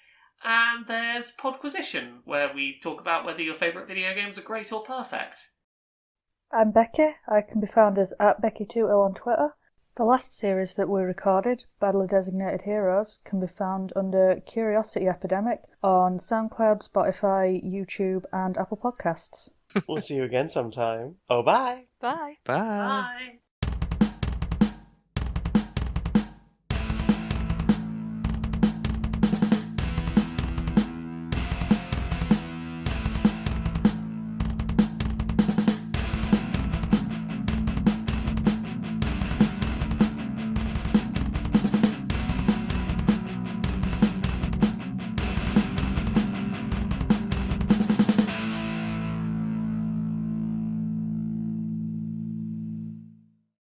And there's Podquisition, where we talk about whether your favourite video games are great or perfect. I'm Becky. I can be found as @Becky2L on Twitter. The last series that we recorded, Battle of Designated Heroes, can be found under Curiosity Epidemic on SoundCloud, Spotify, YouTube, and Apple Podcasts. We'll see you again sometime. Oh, bye! Bye! Bye! Bye!